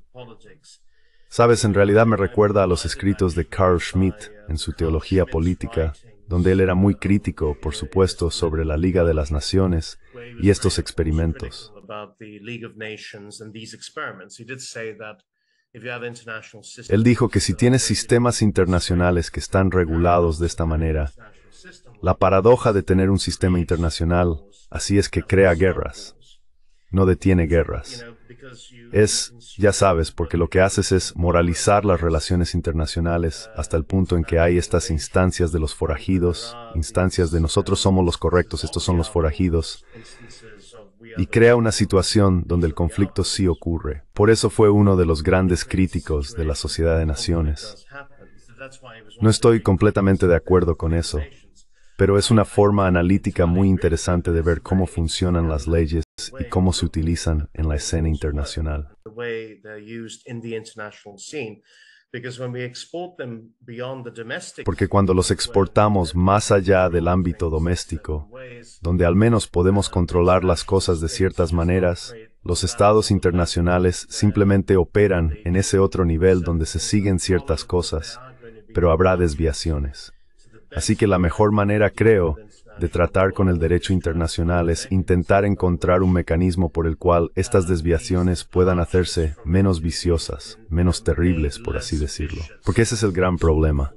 Sabes, en realidad me recuerda a los escritos de Carl Schmitt en su teología política, donde él era muy crítico, por supuesto, sobre la Liga de las Naciones y estos experimentos. Él dijo que si tienes sistemas internacionales que están regulados de esta manera, la paradoja de tener un sistema internacional, así es que crea guerras, no detiene guerras. Es, ya sabes, porque lo que haces es moralizar las relaciones internacionales hasta el punto en que hay estas instancias de los forajidos, instancias de nosotros somos los correctos, estos son los forajidos, y crea una situación donde el conflicto sí ocurre. Por eso fue uno de los grandes críticos de la Sociedad de Naciones. No estoy completamente de acuerdo con eso, pero es una forma analítica muy interesante de ver cómo funcionan las leyes y cómo se utilizan en la escena internacional. Porque cuando los exportamos más allá del ámbito doméstico, donde al menos podemos controlar las cosas de ciertas maneras, los estados internacionales simplemente operan en ese otro nivel donde se siguen ciertas cosas, pero habrá desviaciones. Así que la mejor manera, creo, de tratar con el derecho internacional es intentar encontrar un mecanismo por el cual estas desviaciones puedan hacerse menos viciosas, menos terribles, por así decirlo. Porque ese es el gran problema.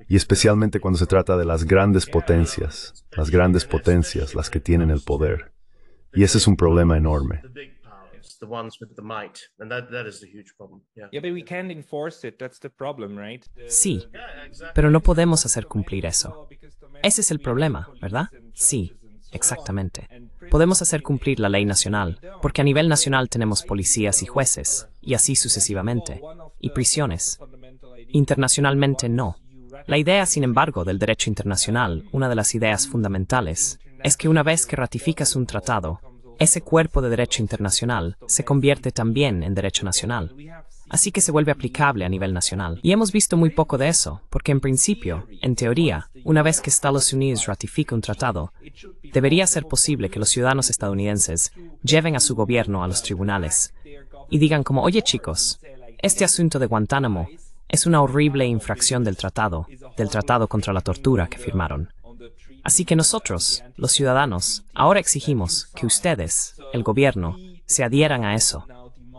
Y especialmente cuando se trata de las grandes potencias, las que tienen el poder. Y ese es un problema enorme. Sí, pero no podemos hacer cumplir eso. Ese es el problema, ¿verdad? Sí, exactamente. Podemos hacer cumplir la ley nacional, porque a nivel nacional tenemos policías y jueces, y así sucesivamente, y prisiones. Internacionalmente no. La idea, sin embargo, del derecho internacional, una de las ideas fundamentales, es que una vez que ratificas un tratado, ese cuerpo de derecho internacional se convierte también en derecho nacional. Así que se vuelve aplicable a nivel nacional. Y hemos visto muy poco de eso, porque en principio, en teoría, una vez que Estados Unidos ratifica un tratado, debería ser posible que los ciudadanos estadounidenses lleven a su gobierno a los tribunales y digan como, oye chicos, este asunto de Guantánamo es una horrible infracción del tratado contra la tortura que firmaron. Así que nosotros, los ciudadanos, ahora exigimos que ustedes, el gobierno, se adhieran a eso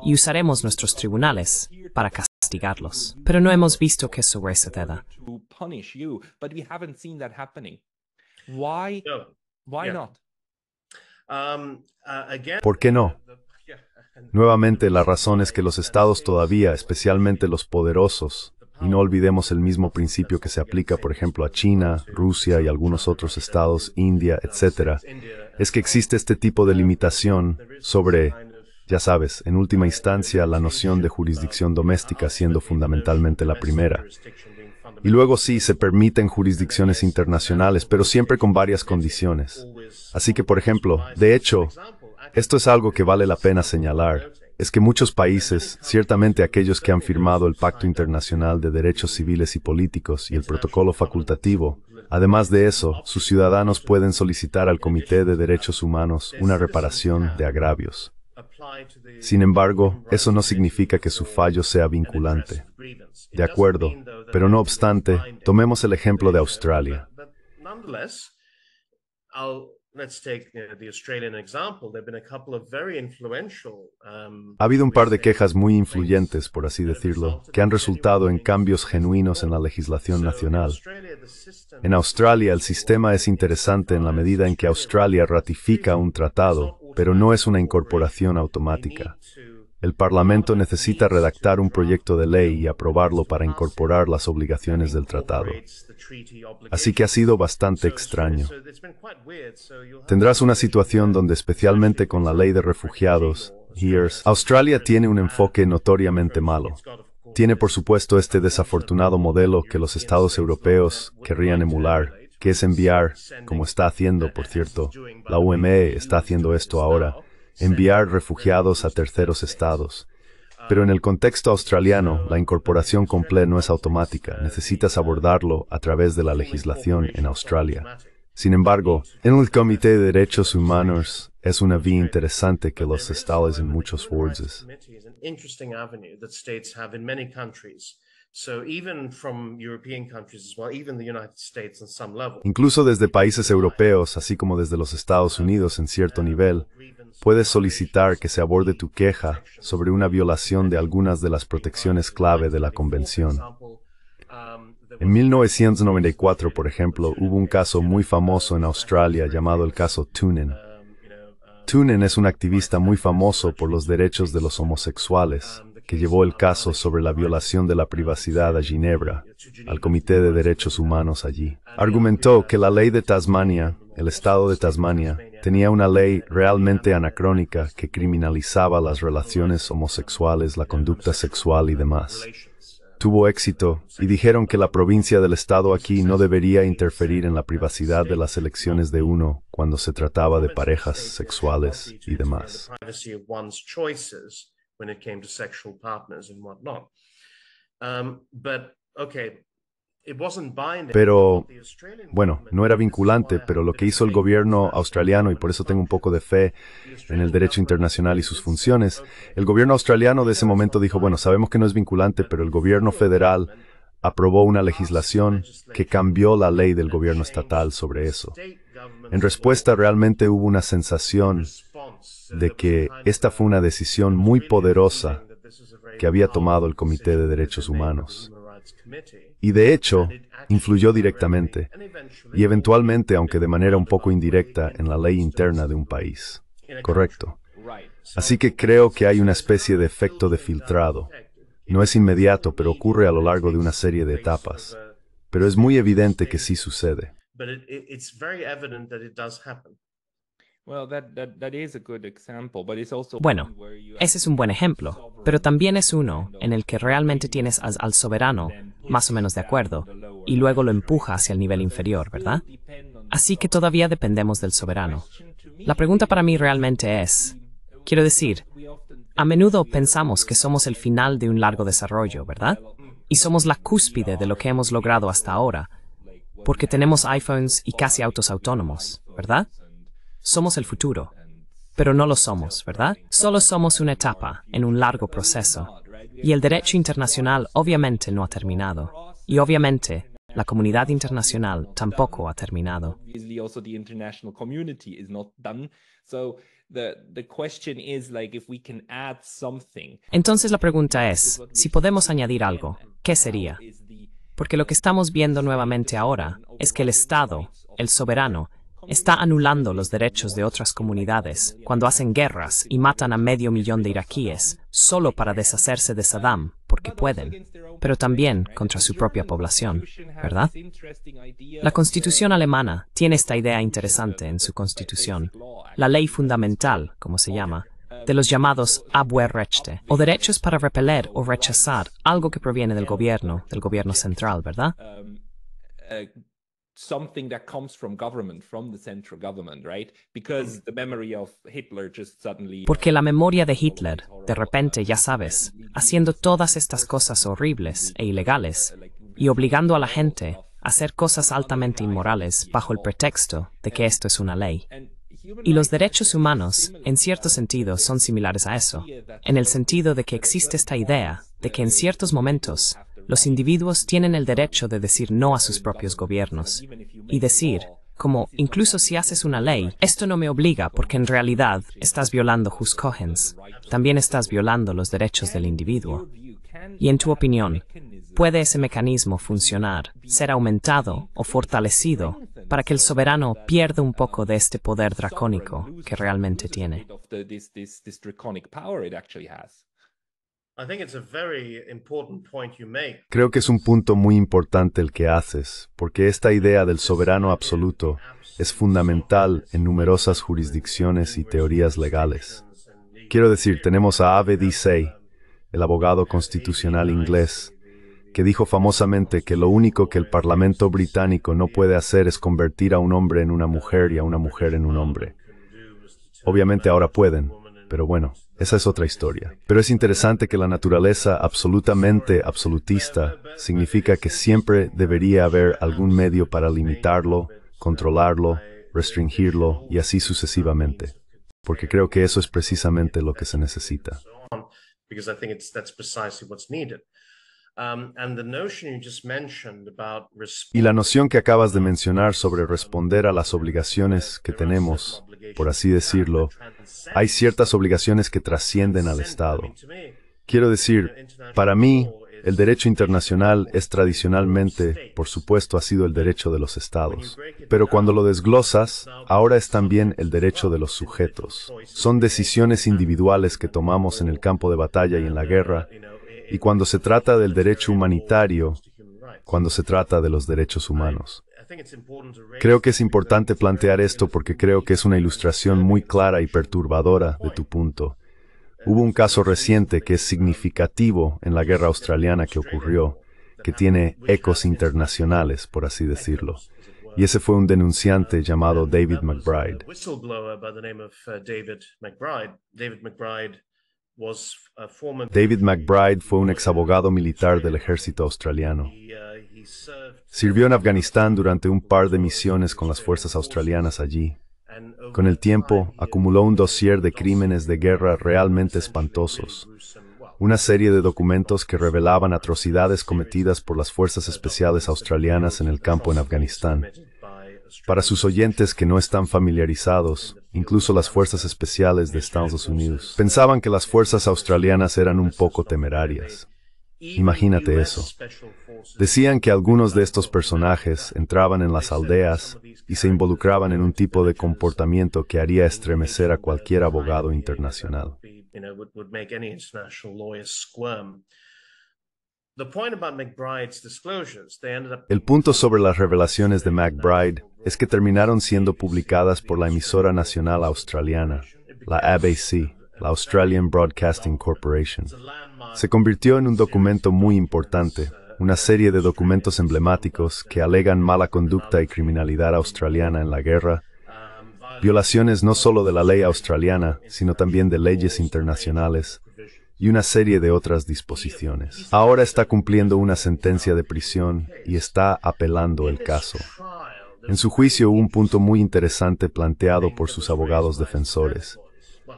y usaremos nuestros tribunales para castigar castigarlos, pero no hemos visto que eso suceda. To punish you, but we haven't seen that happening. Why? No. Why Yeah. not? Again, ¿Por qué no? Nuevamente, la razón es que los estados todavía, especialmente los poderosos, y no olvidemos el mismo principio que se aplica, por ejemplo, a China, Rusia y algunos otros estados, India, etc., es que existe este tipo de limitación sobre, ya sabes, en última instancia, la noción de jurisdicción doméstica siendo fundamentalmente la primera. Y luego sí, se permiten jurisdicciones internacionales, pero siempre con varias condiciones. Así que, por ejemplo, de hecho, esto es algo que vale la pena señalar, es que muchos países, ciertamente aquellos que han firmado el Pacto Internacional de Derechos Civiles y Políticos y el Protocolo Facultativo, además de eso, sus ciudadanos pueden solicitar al Comité de Derechos Humanos una reparación de agravios. Sin embargo, eso no significa que su fallo sea vinculante. De acuerdo, pero no obstante, tomemos el ejemplo de Australia. Ha habido un par de quejas muy influyentes, por así decirlo, que han resultado en cambios genuinos en la legislación nacional. En Australia, el sistema es interesante en la medida en que Australia ratifica un tratado, pero no es una incorporación automática. El Parlamento necesita redactar un proyecto de ley y aprobarlo para incorporar las obligaciones del tratado. Así que ha sido bastante extraño. Tendrás una situación donde, especialmente con la ley de refugiados, Australia tiene un enfoque notoriamente malo. Tiene, por supuesto, este desafortunado modelo que los estados europeos querrían emular, que es enviar, como está haciendo, por cierto, la UME está haciendo esto ahora, enviar refugiados a terceros estados. Pero en el contexto australiano, la incorporación completa no es automática, necesitas abordarlo a través de la legislación en Australia. Sin embargo, en el Comité de Derechos Humanos es una vía interesante que los estados en muchos words. Incluso desde países europeos, así como desde los Estados Unidos en cierto nivel, puedes solicitar que se aborde tu queja sobre una violación de algunas de las protecciones clave de la Convención. En 1994, por ejemplo, hubo un caso muy famoso en Australia llamado el caso Toonen. Toonen es un activista muy famoso por los derechos de los homosexuales, que llevó el caso sobre la violación de la privacidad a Ginebra, al Comité de Derechos Humanos allí. Argumentó que la ley de Tasmania, el estado de Tasmania, tenía una ley realmente anacrónica que criminalizaba las relaciones homosexuales, la conducta sexual y demás. Tuvo éxito y dijeron que la provincia del estado aquí no debería interferir en la privacidad de las elecciones de uno cuando se trataba de parejas sexuales y demás. When it came to sexual partners and whatnot. Pero, bueno, no era vinculante, pero lo que hizo el gobierno australiano, y por eso tengo un poco de fe en el derecho internacional y sus funciones, el gobierno australiano de ese momento dijo, bueno, sabemos que no es vinculante, pero el gobierno federal aprobó una legislación que cambió la ley del gobierno estatal sobre eso. En respuesta, realmente hubo una sensación de que esta fue una decisión muy poderosa que había tomado el Comité de Derechos Humanos. Y de hecho, influyó directamente, y eventualmente, aunque de manera un poco indirecta, en la ley interna de un país. Correcto. Así que creo que hay una especie de efecto de filtrado. No es inmediato, pero ocurre a lo largo de una serie de etapas. Pero es muy evidente que sí sucede. Bueno, ese es un buen ejemplo, pero también es uno en el que realmente tienes al soberano más o menos de acuerdo y luego lo empuja hacia el nivel inferior, ¿verdad? Así que todavía dependemos del soberano. La pregunta para mí realmente es, quiero decir, a menudo pensamos que somos el final de un largo desarrollo, ¿verdad? Y somos la cúspide de lo que hemos logrado hasta ahora, porque tenemos iPhones y casi autos autónomos, ¿verdad? Somos el futuro, pero no lo somos, ¿verdad? Solo somos una etapa en un largo proceso, y el derecho internacional obviamente no ha terminado, y obviamente la comunidad internacional tampoco ha terminado. Entonces la pregunta es, si podemos añadir algo, ¿qué sería? Porque lo que estamos viendo nuevamente ahora es que el Estado, el soberano, está anulando los derechos de otras comunidades cuando hacen guerras y matan a 500.000 de iraquíes solo para deshacerse de Saddam, porque pueden, pero también contra su propia población, ¿verdad? La Constitución alemana tiene esta idea interesante en su Constitución, la ley fundamental, como se llama, de los llamados Abwehrrechte, o derechos para repeler o rechazar algo que proviene del gobierno central, ¿verdad? Something that comes from the central government, right? Because the memory of Hitler just suddenly... Porque la memoria de Hitler, de repente, ya sabes, haciendo todas estas cosas horribles e ilegales, y obligando a la gente a hacer cosas altamente inmorales bajo el pretexto de que esto es una ley. Y los derechos humanos, en cierto sentido, son similares a eso, en el sentido de que existe esta idea de que en ciertos momentos los individuos tienen el derecho de decir no a sus propios gobiernos y decir, como, incluso si haces una ley, esto no me obliga porque en realidad estás violando Jus cogens, también estás violando los derechos del individuo. Y en tu opinión, ¿puede ese mecanismo funcionar, ser aumentado o fortalecido para que el soberano pierda un poco de este poder dracónico que realmente tiene? Creo que es un punto muy importante el que haces, porque esta idea del soberano absoluto es fundamental en numerosas jurisdicciones y teorías legales. Quiero decir, tenemos a Ave Dicey, el abogado constitucional inglés, que dijo famosamente que lo único que el Parlamento británico no puede hacer es convertir a un hombre en una mujer y a una mujer en un hombre. Obviamente ahora pueden, pero bueno, esa es otra historia. Pero es interesante que la naturaleza absolutamente absolutista significa que siempre debería haber algún medio para limitarlo, controlarlo, restringirlo y así sucesivamente. Porque creo que eso es precisamente lo que se necesita. Y la noción que acabas de mencionar sobre responder a las obligaciones que tenemos, por así decirlo, hay ciertas obligaciones que trascienden al Estado. Quiero decir, para mí, el derecho internacional es tradicionalmente, por supuesto, ha sido el derecho de los Estados. Pero cuando lo desglosas, ahora es también el derecho de los sujetos. Son decisiones individuales que tomamos en el campo de batalla y en la guerra, y cuando se trata del derecho humanitario, cuando se trata de los derechos humanos. Creo que es importante plantear esto porque creo que es una ilustración muy clara y perturbadora de tu punto. Hubo un caso reciente que es significativo en la guerra australiana que ocurrió, que tiene ecos internacionales, por así decirlo. Y ese fue un denunciante llamado David McBride. David McBride fue un exabogado militar del ejército australiano. Sirvió en Afganistán durante un par de misiones con las fuerzas australianas allí. Con el tiempo, acumuló un dossier de crímenes de guerra realmente espantosos. Una serie de documentos que revelaban atrocidades cometidas por las fuerzas especiales australianas en el campo en Afganistán. Para sus oyentes que no están familiarizados, incluso las fuerzas especiales de Estados Unidos pensaban que las fuerzas australianas eran un poco temerarias. Imagínate eso. Decían que algunos de estos personajes entraban en las aldeas y se involucraban en un tipo de comportamiento que haría estremecer a cualquier abogado internacional. El punto sobre las revelaciones de McBride es que terminaron siendo publicadas por la emisora nacional australiana, la ABC, la Australian Broadcasting Corporation. Se convirtió en un documento muy importante, una serie de documentos emblemáticos que alegan mala conducta y criminalidad australiana en la guerra, violaciones no solo de la ley australiana, sino también de leyes internacionales, y una serie de otras disposiciones. Ahora está cumpliendo una sentencia de prisión y está apelando el caso. En su juicio hubo un punto muy interesante planteado por sus abogados defensores.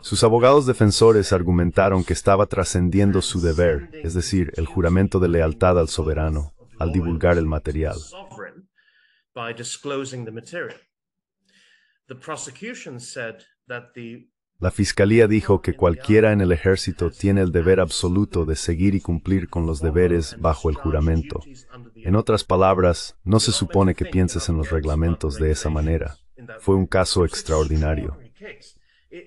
Sus abogados defensores argumentaron que estaba trascendiendo su deber, es decir, el juramento de lealtad al soberano, al divulgar el material. La fiscalía dijo que cualquiera en el ejército tiene el deber absoluto de seguir y cumplir con los deberes bajo el juramento. En otras palabras, no se supone que pienses en los reglamentos de esa manera. Fue un caso extraordinario.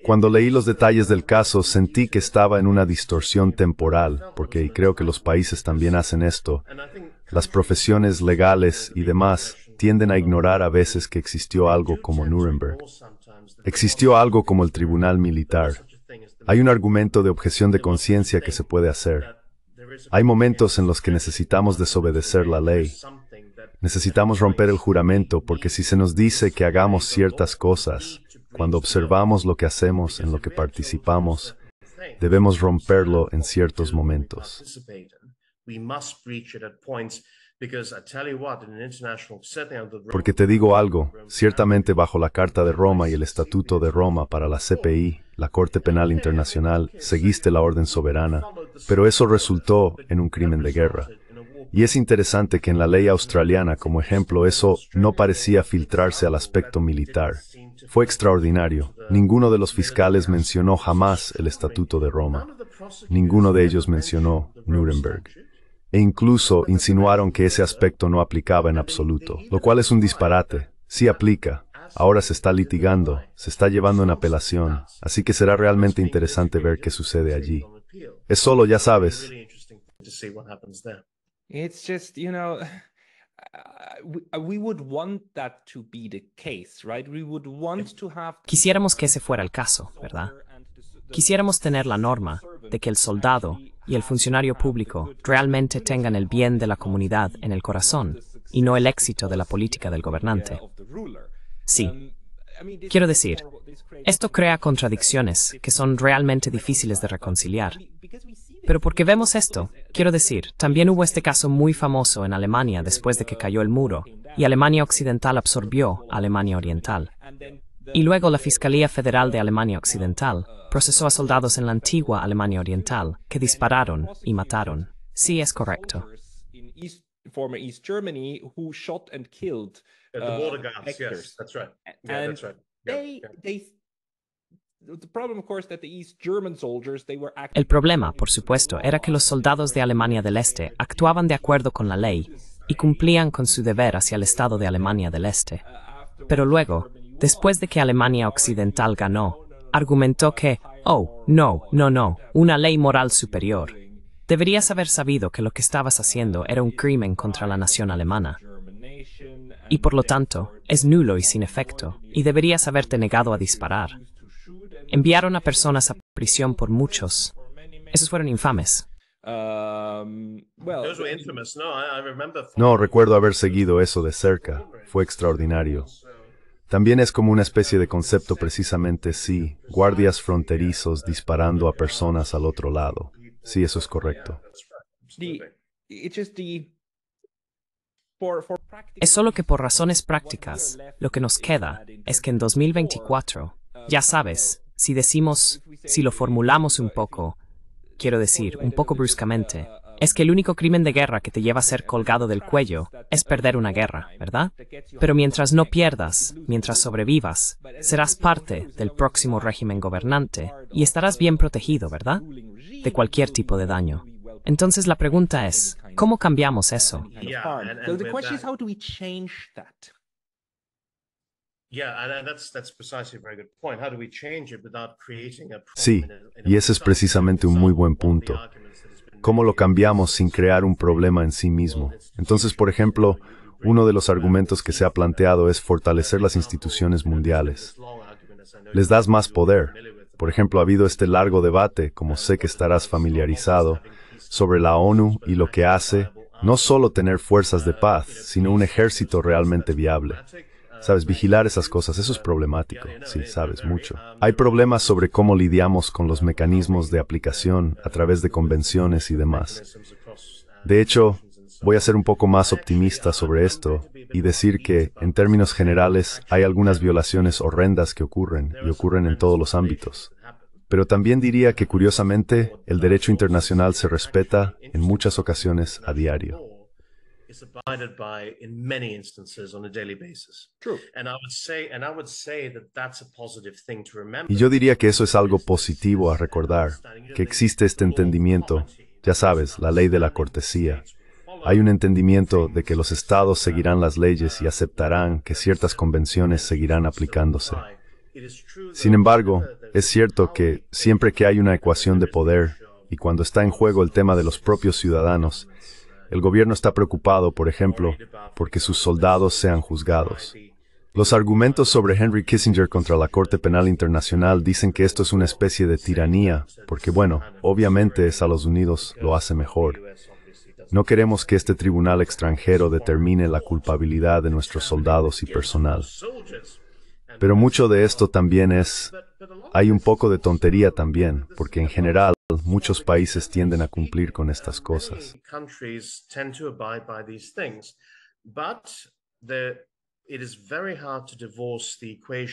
Cuando leí los detalles del caso, sentí que estaba en una distorsión temporal, porque creo que los países también hacen esto. Las profesiones legales y demás tienden a ignorar a veces que existió algo como Nuremberg. Existió algo como el tribunal militar. Hay un argumento de objeción de conciencia que se puede hacer. Hay momentos en los que necesitamos desobedecer la ley. Necesitamos romper el juramento porque si se nos dice que hagamos ciertas cosas, cuando observamos lo que hacemos, en lo que participamos, debemos romperlo en ciertos momentos. Porque te digo algo, ciertamente bajo la Carta de Roma y el Estatuto de Roma para la CPI, la Corte Penal Internacional, seguiste la orden soberana, pero eso resultó en un crimen de guerra. Y es interesante que en la ley australiana, como ejemplo, eso no parecía filtrarse al aspecto militar. Fue extraordinario. Ninguno de los fiscales mencionó jamás el Estatuto de Roma. Ninguno de ellos mencionó Nuremberg. E incluso insinuaron que ese aspecto no aplicaba en absoluto, lo cual es un disparate. Sí aplica. Ahora se está litigando, se está llevando en apelación, así que será realmente interesante ver qué sucede allí. Es solo, ya sabes. It's just, you know, we would want that to be the case, right? We would want to have... Quisiéramos que ese fuera el caso, ¿verdad? Quisiéramos tener la norma de que el soldado y el funcionario público realmente tengan el bien de la comunidad en el corazón y no el éxito de la política del gobernante. Sí. Quiero decir, esto crea contradicciones que son realmente difíciles de reconciliar. Pero porque vemos esto, quiero decir, también hubo este caso muy famoso en Alemania después de que cayó el muro, y Alemania Occidental absorbió a Alemania Oriental. Y luego la Fiscalía Federal de Alemania Occidental procesó a soldados en la antigua Alemania Oriental que dispararon y mataron. Sí, es correcto. Former East Germany who shot and killed the border guards. Yes, that's right. Yeah, that's right. The problem, of course, that the East German soldiers, they were El problema, por supuesto, era que los soldados de Alemania del Este actuaban de acuerdo con la ley y cumplían con su deber hacia el Estado de Alemania del Este. Pero luego, después de que Alemania Occidental ganó, argumentó que, no, una ley moral superior. Deberías haber sabido que lo que estabas haciendo era un crimen contra la nación alemana. Y por lo tanto, es nulo y sin efecto, y deberías haberte negado a disparar. Enviaron a personas a prisión por muchos. Esos fueron infames. No, recuerdo haber seguido eso de cerca. Fue extraordinario. También es como una especie de concepto precisamente, sí, guardias fronterizos disparando a personas al otro lado. Sí, eso es correcto. Es solo que por razones prácticas, lo que nos queda es que en 2024, ya sabes, si lo formulamos un poco, quiero decir, un poco bruscamente, es que el único crimen de guerra que te lleva a ser colgado del cuello es perder una guerra, ¿verdad? Pero mientras no pierdas, mientras sobrevivas, serás parte del próximo régimen gobernante y estarás bien protegido, ¿verdad? De cualquier tipo de daño. Entonces la pregunta es, ¿cómo cambiamos eso? So the question is, how do we change that? Sí, y ese es precisamente un muy buen punto. ¿Cómo lo cambiamos sin crear un problema en sí mismo? Entonces, por ejemplo, uno de los argumentos que se ha planteado es fortalecer las instituciones mundiales. Les das más poder. Por ejemplo, ha habido este largo debate, como sé que estarás familiarizado, sobre la ONU y lo que hace, no solo tener fuerzas de paz, sino un ejército realmente viable. Sabes, vigilar esas cosas, eso es problemático. Sí, sabes, mucho. Hay problemas sobre cómo lidiamos con los mecanismos de aplicación a través de convenciones y demás. De hecho, voy a ser un poco más optimista sobre esto y decir que, en términos generales, hay algunas violaciones horrendas que ocurren, y ocurren en todos los ámbitos. Pero también diría que, curiosamente, el derecho internacional se respeta en muchas ocasiones a diario. is abided by in many instances on a daily basis. True. And I would say that that's a positive thing to remember. Y yo diría que eso es algo positivo a recordar, que existe este entendimiento, ya sabes, la ley de la cortesía. Hay un entendimiento de que los estados seguirán las leyes y aceptarán que ciertas convenciones seguirán aplicándose. Sin embargo, es cierto que siempre que hay una ecuación de poder, y cuando está en juego el tema de los propios ciudadanos, el gobierno está preocupado, por ejemplo, porque sus soldados sean juzgados. Los argumentos sobre Henry Kissinger contra la Corte Penal Internacional dicen que esto es una especie de tiranía, porque bueno, obviamente Estados Unidos lo hace mejor. No queremos que este tribunal extranjero determine la culpabilidad de nuestros soldados y personal. Pero mucho de esto también hay un poco de tontería también, porque en general muchos países tienden a cumplir con estas cosas.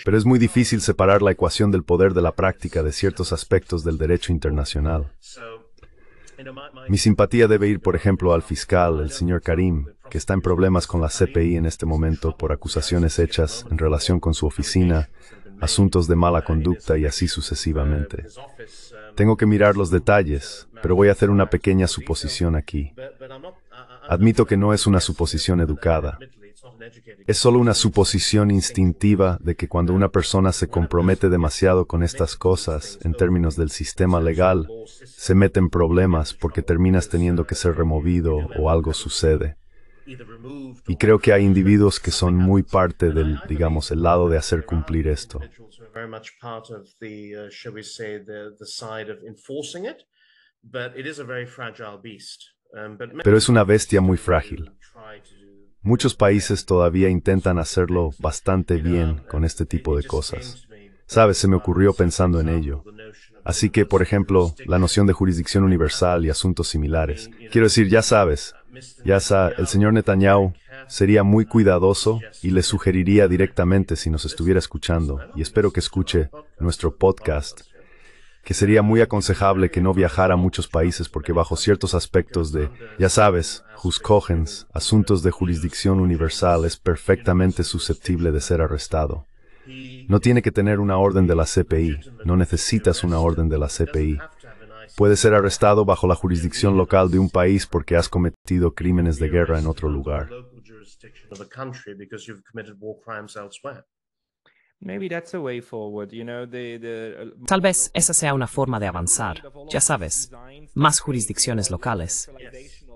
Pero es muy difícil separar la ecuación del poder de la práctica de ciertos aspectos del derecho internacional. Mi simpatía debe ir, por ejemplo, al fiscal, el señor Karim, que está en problemas con la CPI en este momento por acusaciones hechas en relación con su oficina, asuntos de mala conducta y así sucesivamente. Tengo que mirar los detalles, pero voy a hacer una pequeña suposición aquí. Admito que no es una suposición educada. Es solo una suposición instintiva de que cuando una persona se compromete demasiado con estas cosas, en términos del sistema legal, se mete en problemas porque terminas teniendo que ser removido o algo sucede. Y creo que hay individuos que son muy parte del, digamos, el lado de hacer cumplir esto. Pero es una bestia muy frágil. Muchos países todavía intentan hacerlo bastante bien con este tipo de cosas. Sabes, se me ocurrió pensando en ello. Así que, por ejemplo, la noción de jurisdicción universal y asuntos similares. Quiero decir, ya sabes, el señor Netanyahu sería muy cuidadoso y le sugeriría directamente si nos estuviera escuchando, y espero que escuche nuestro podcast, que sería muy aconsejable que no viajara a muchos países porque bajo ciertos aspectos de, ya sabes, Huscogens, asuntos de jurisdicción universal, es perfectamente susceptible de ser arrestado. No tiene que tener una orden de la CPI, no necesitas una orden de la CPI. Puedes ser arrestado bajo la jurisdicción local de un país porque has cometido crímenes de guerra en otro lugar. Tal vez esa sea una forma de avanzar, ya sabes, más jurisdicciones locales,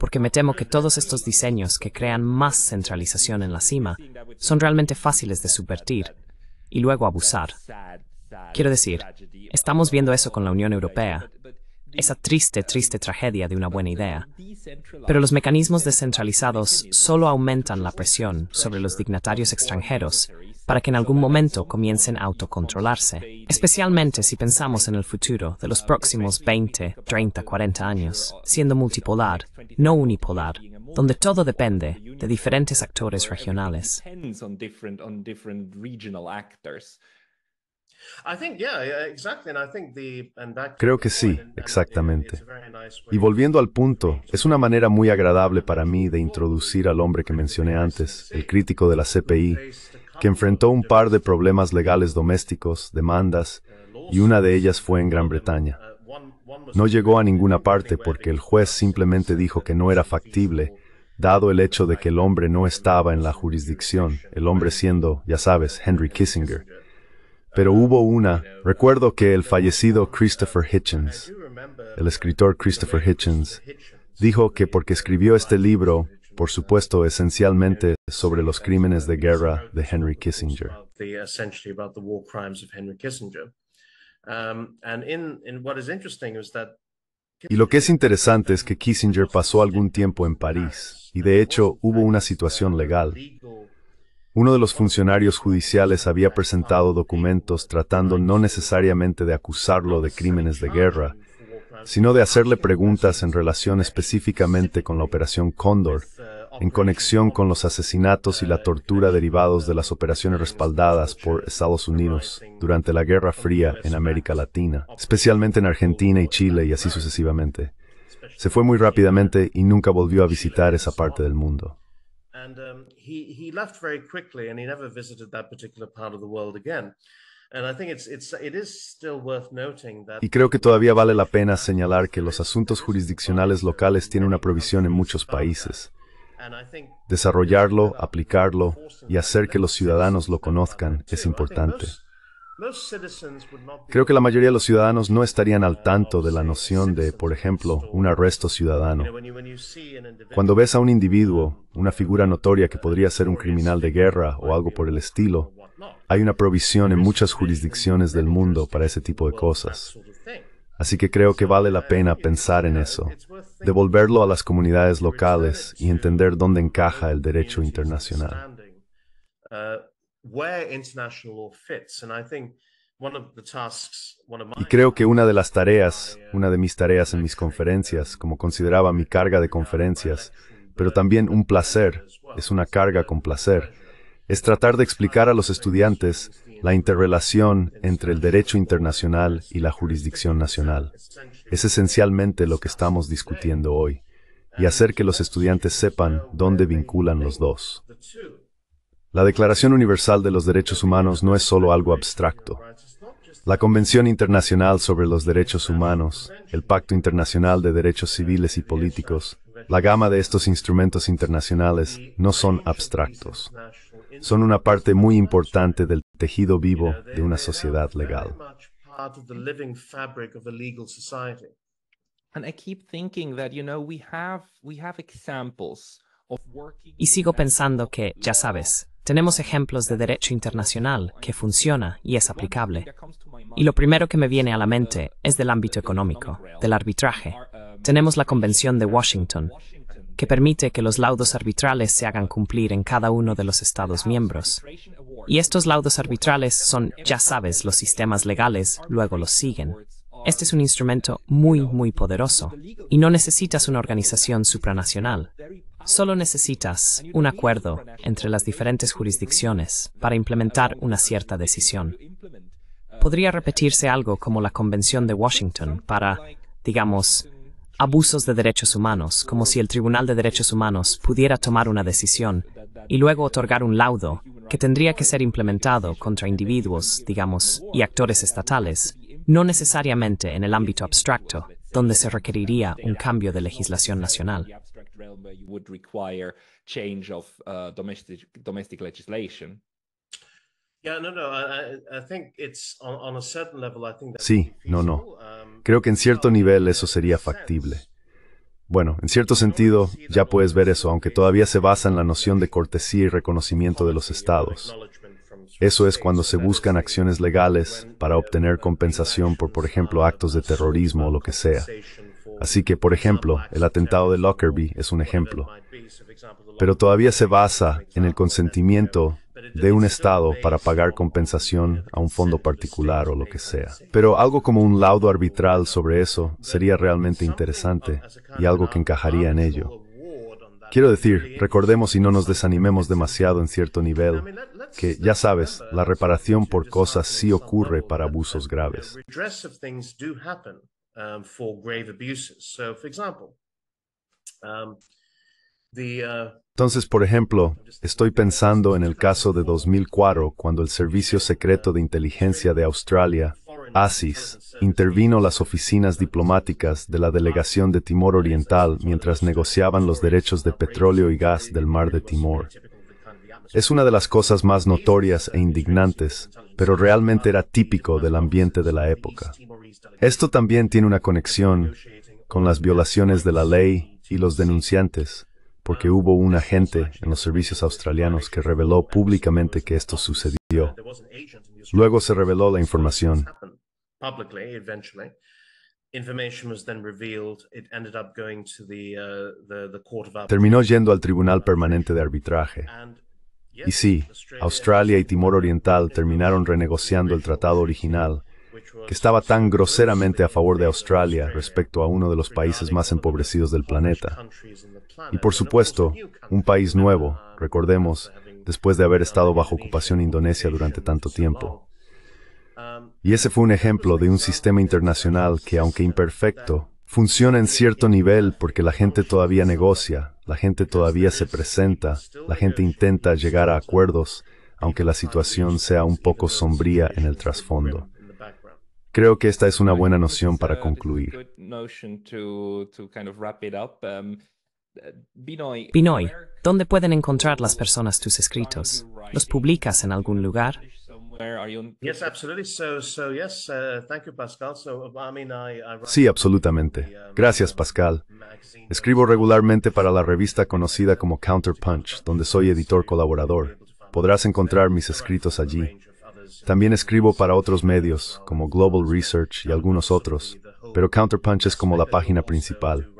porque me temo que todos estos diseños que crean más centralización en la cima son realmente fáciles de subvertir y luego abusar. Quiero decir, estamos viendo eso con la Unión Europea, esa triste tragedia de una buena idea. Pero los mecanismos descentralizados solo aumentan la presión sobre los dignatarios extranjeros para que en algún momento comiencen a autocontrolarse, especialmente si pensamos en el futuro de los próximos 20, 30, 40 años, siendo multipolar, no unipolar, donde todo depende de diferentes actores regionales. Creo que sí, exactamente. Y volviendo al punto, es una manera muy agradable para mí de introducir al hombre que mencioné antes, el crítico de la CPI, que enfrentó un par de problemas legales domésticos, demandas, y una de ellas fue en Gran Bretaña. No llegó a ninguna parte porque el juez simplemente dijo que no era factible, dado el hecho de que el hombre no estaba en la jurisdicción, el hombre siendo, ya sabes, Henry Kissinger. Pero recuerdo que el fallecido Christopher Hitchens, el escritor Christopher Hitchens, dijo que porque escribió este libro, por supuesto, esencialmente sobre los crímenes de guerra de Henry Kissinger. Y lo que es interesante es que Kissinger pasó algún tiempo en París, y de hecho hubo una situación legal. Uno de los funcionarios judiciales había presentado documentos tratando no necesariamente de acusarlo de crímenes de guerra, sino de hacerle preguntas en relación específicamente con la Operación Cóndor, en conexión con los asesinatos y la tortura derivados de las operaciones respaldadas por Estados Unidos durante la Guerra Fría en América Latina, especialmente en Argentina y Chile y así sucesivamente. Se fue muy rápidamente y nunca volvió a visitar esa parte del mundo. And he left very quickly, and he never visited that particular part of the world again. And I think it is still worth noting that. Y creo que todavía vale la pena señalar que los asuntos jurisdiccionales locales tienen una provisión en muchos países. Desarrollarlo, aplicarlo y hacer que los ciudadanos lo conozcan es importante. Creo que la mayoría de los ciudadanos no estarían al tanto de la noción de, por ejemplo, un arresto ciudadano. Cuando ves a un individuo, una figura notoria que podría ser un criminal de guerra o algo por el estilo, hay una provisión en muchas jurisdicciones del mundo para ese tipo de cosas. Así que creo que vale la pena pensar en eso, devolverlo a las comunidades locales y entender dónde encaja el derecho internacional. Y creo que una de mis tareas en mis conferencias, como consideraba mi carga de conferencias, pero también un placer, es una carga con placer, es tratar de explicar a los estudiantes la interrelación entre el derecho internacional y la jurisdicción nacional. Es esencialmente lo que estamos discutiendo hoy, y hacer que los estudiantes sepan dónde vinculan los dos. La Declaración Universal de los Derechos Humanos no es solo algo abstracto. La Convención Internacional sobre los Derechos Humanos, el Pacto Internacional de Derechos Civiles y Políticos, la gama de estos instrumentos internacionales no son abstractos. Son una parte muy importante del tejido vivo de una sociedad legal. Y sigo pensando que, ya sabes, tenemos ejemplos de derecho internacional que funciona y es aplicable. Y lo primero que me viene a la mente es del ámbito económico, del arbitraje. Tenemos la Convención de Washington, que permite que los laudos arbitrales se hagan cumplir en cada uno de los Estados miembros. Y estos laudos arbitrales son, ya sabes, los sistemas legales, luego los siguen. Este es un instrumento muy poderoso, y no necesitas una organización supranacional. Solo necesitas un acuerdo entre las diferentes jurisdicciones para implementar una cierta decisión. Podría repetirse algo como la Convención de Washington para, digamos, abusos de derechos humanos, como si el Tribunal de Derechos Humanos pudiera tomar una decisión y luego otorgar un laudo que tendría que ser implementado contra individuos, digamos, y actores estatales, no necesariamente en el ámbito abstracto, donde se requeriría un cambio de legislación nacional. Sí, no. Creo que en cierto nivel eso sería factible. Bueno, en cierto sentido, ya puedes ver eso, aunque todavía se basa en la noción de cortesía y reconocimiento de los estados. Eso es cuando se buscan acciones legales para obtener compensación por ejemplo, actos de terrorismo o lo que sea. Así que, por ejemplo, el atentado de Lockerbie es un ejemplo. Pero todavía se basa en el consentimiento de un Estado para pagar compensación a un fondo particular o lo que sea. Pero algo como un laudo arbitral sobre eso sería realmente interesante y algo que encajaría en ello. Quiero decir, recordemos y no nos desanimemos demasiado en cierto nivel, que, ya sabes, la reparación por cosas sí ocurre para abusos graves. Entonces, por ejemplo, estoy pensando en el caso de 2004, cuando el Servicio Secreto de Inteligencia de Australia, ASIS, intervino las oficinas diplomáticas de la Delegación de Timor Oriental mientras negociaban los derechos de petróleo y gas del Mar de Timor. Es una de las cosas más notorias e indignantes, pero realmente era típico del ambiente de la época. Esto también tiene una conexión con las violaciones de la ley y los denunciantes, porque hubo un agente en los servicios australianos que reveló públicamente que esto sucedió. Luego se reveló la información. Terminó yendo al Tribunal Permanente de Arbitraje. Y sí, Australia y Timor Oriental terminaron renegociando el tratado original, que estaba tan groseramente a favor de Australia respecto a uno de los países más empobrecidos del planeta. Y por supuesto, un país nuevo, recordemos, después de haber estado bajo ocupación indonesia durante tanto tiempo. Y ese fue un ejemplo de un sistema internacional que, aunque imperfecto, Funciona en cierto nivel porque la gente todavía negocia, la gente todavía se presenta, la gente intenta llegar a acuerdos, aunque la situación sea un poco sombría en el trasfondo. Creo que esta es una buena noción para concluir. Binoy, ¿dónde pueden encontrar las personas tus escritos? ¿Los publicas en algún lugar? Yes, absolutely. Yes, thank you, Pascal. Sí, absolutamente. Gracias, Pascal. Escribo regularmente para la revista conocida como Counterpunch, donde soy editor colaborador. Podrás encontrar mis escritos allí. También escribo para otros medios, como Global Research y algunos otros, pero Counterpunch es como la página principal.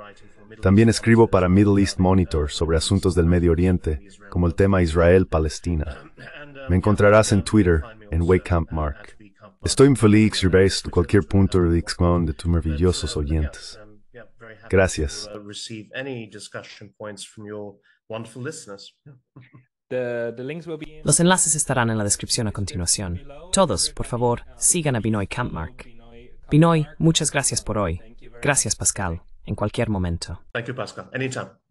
También escribo para Middle East Monitor sobre asuntos del Medio Oriente, como el tema Israel-Palestina. Me encontrarás en Twitter, en WayCampMark. Estoy muy feliz de ver cualquier punto de discusión de tus maravillosos oyentes. Gracias. Los enlaces estarán en la descripción a continuación. Todos, por favor, sigan a Binoy Campmark. Binoy, muchas gracias por hoy. Gracias, Pascal. En cualquier momento. Thank you, Pascal. Anytime.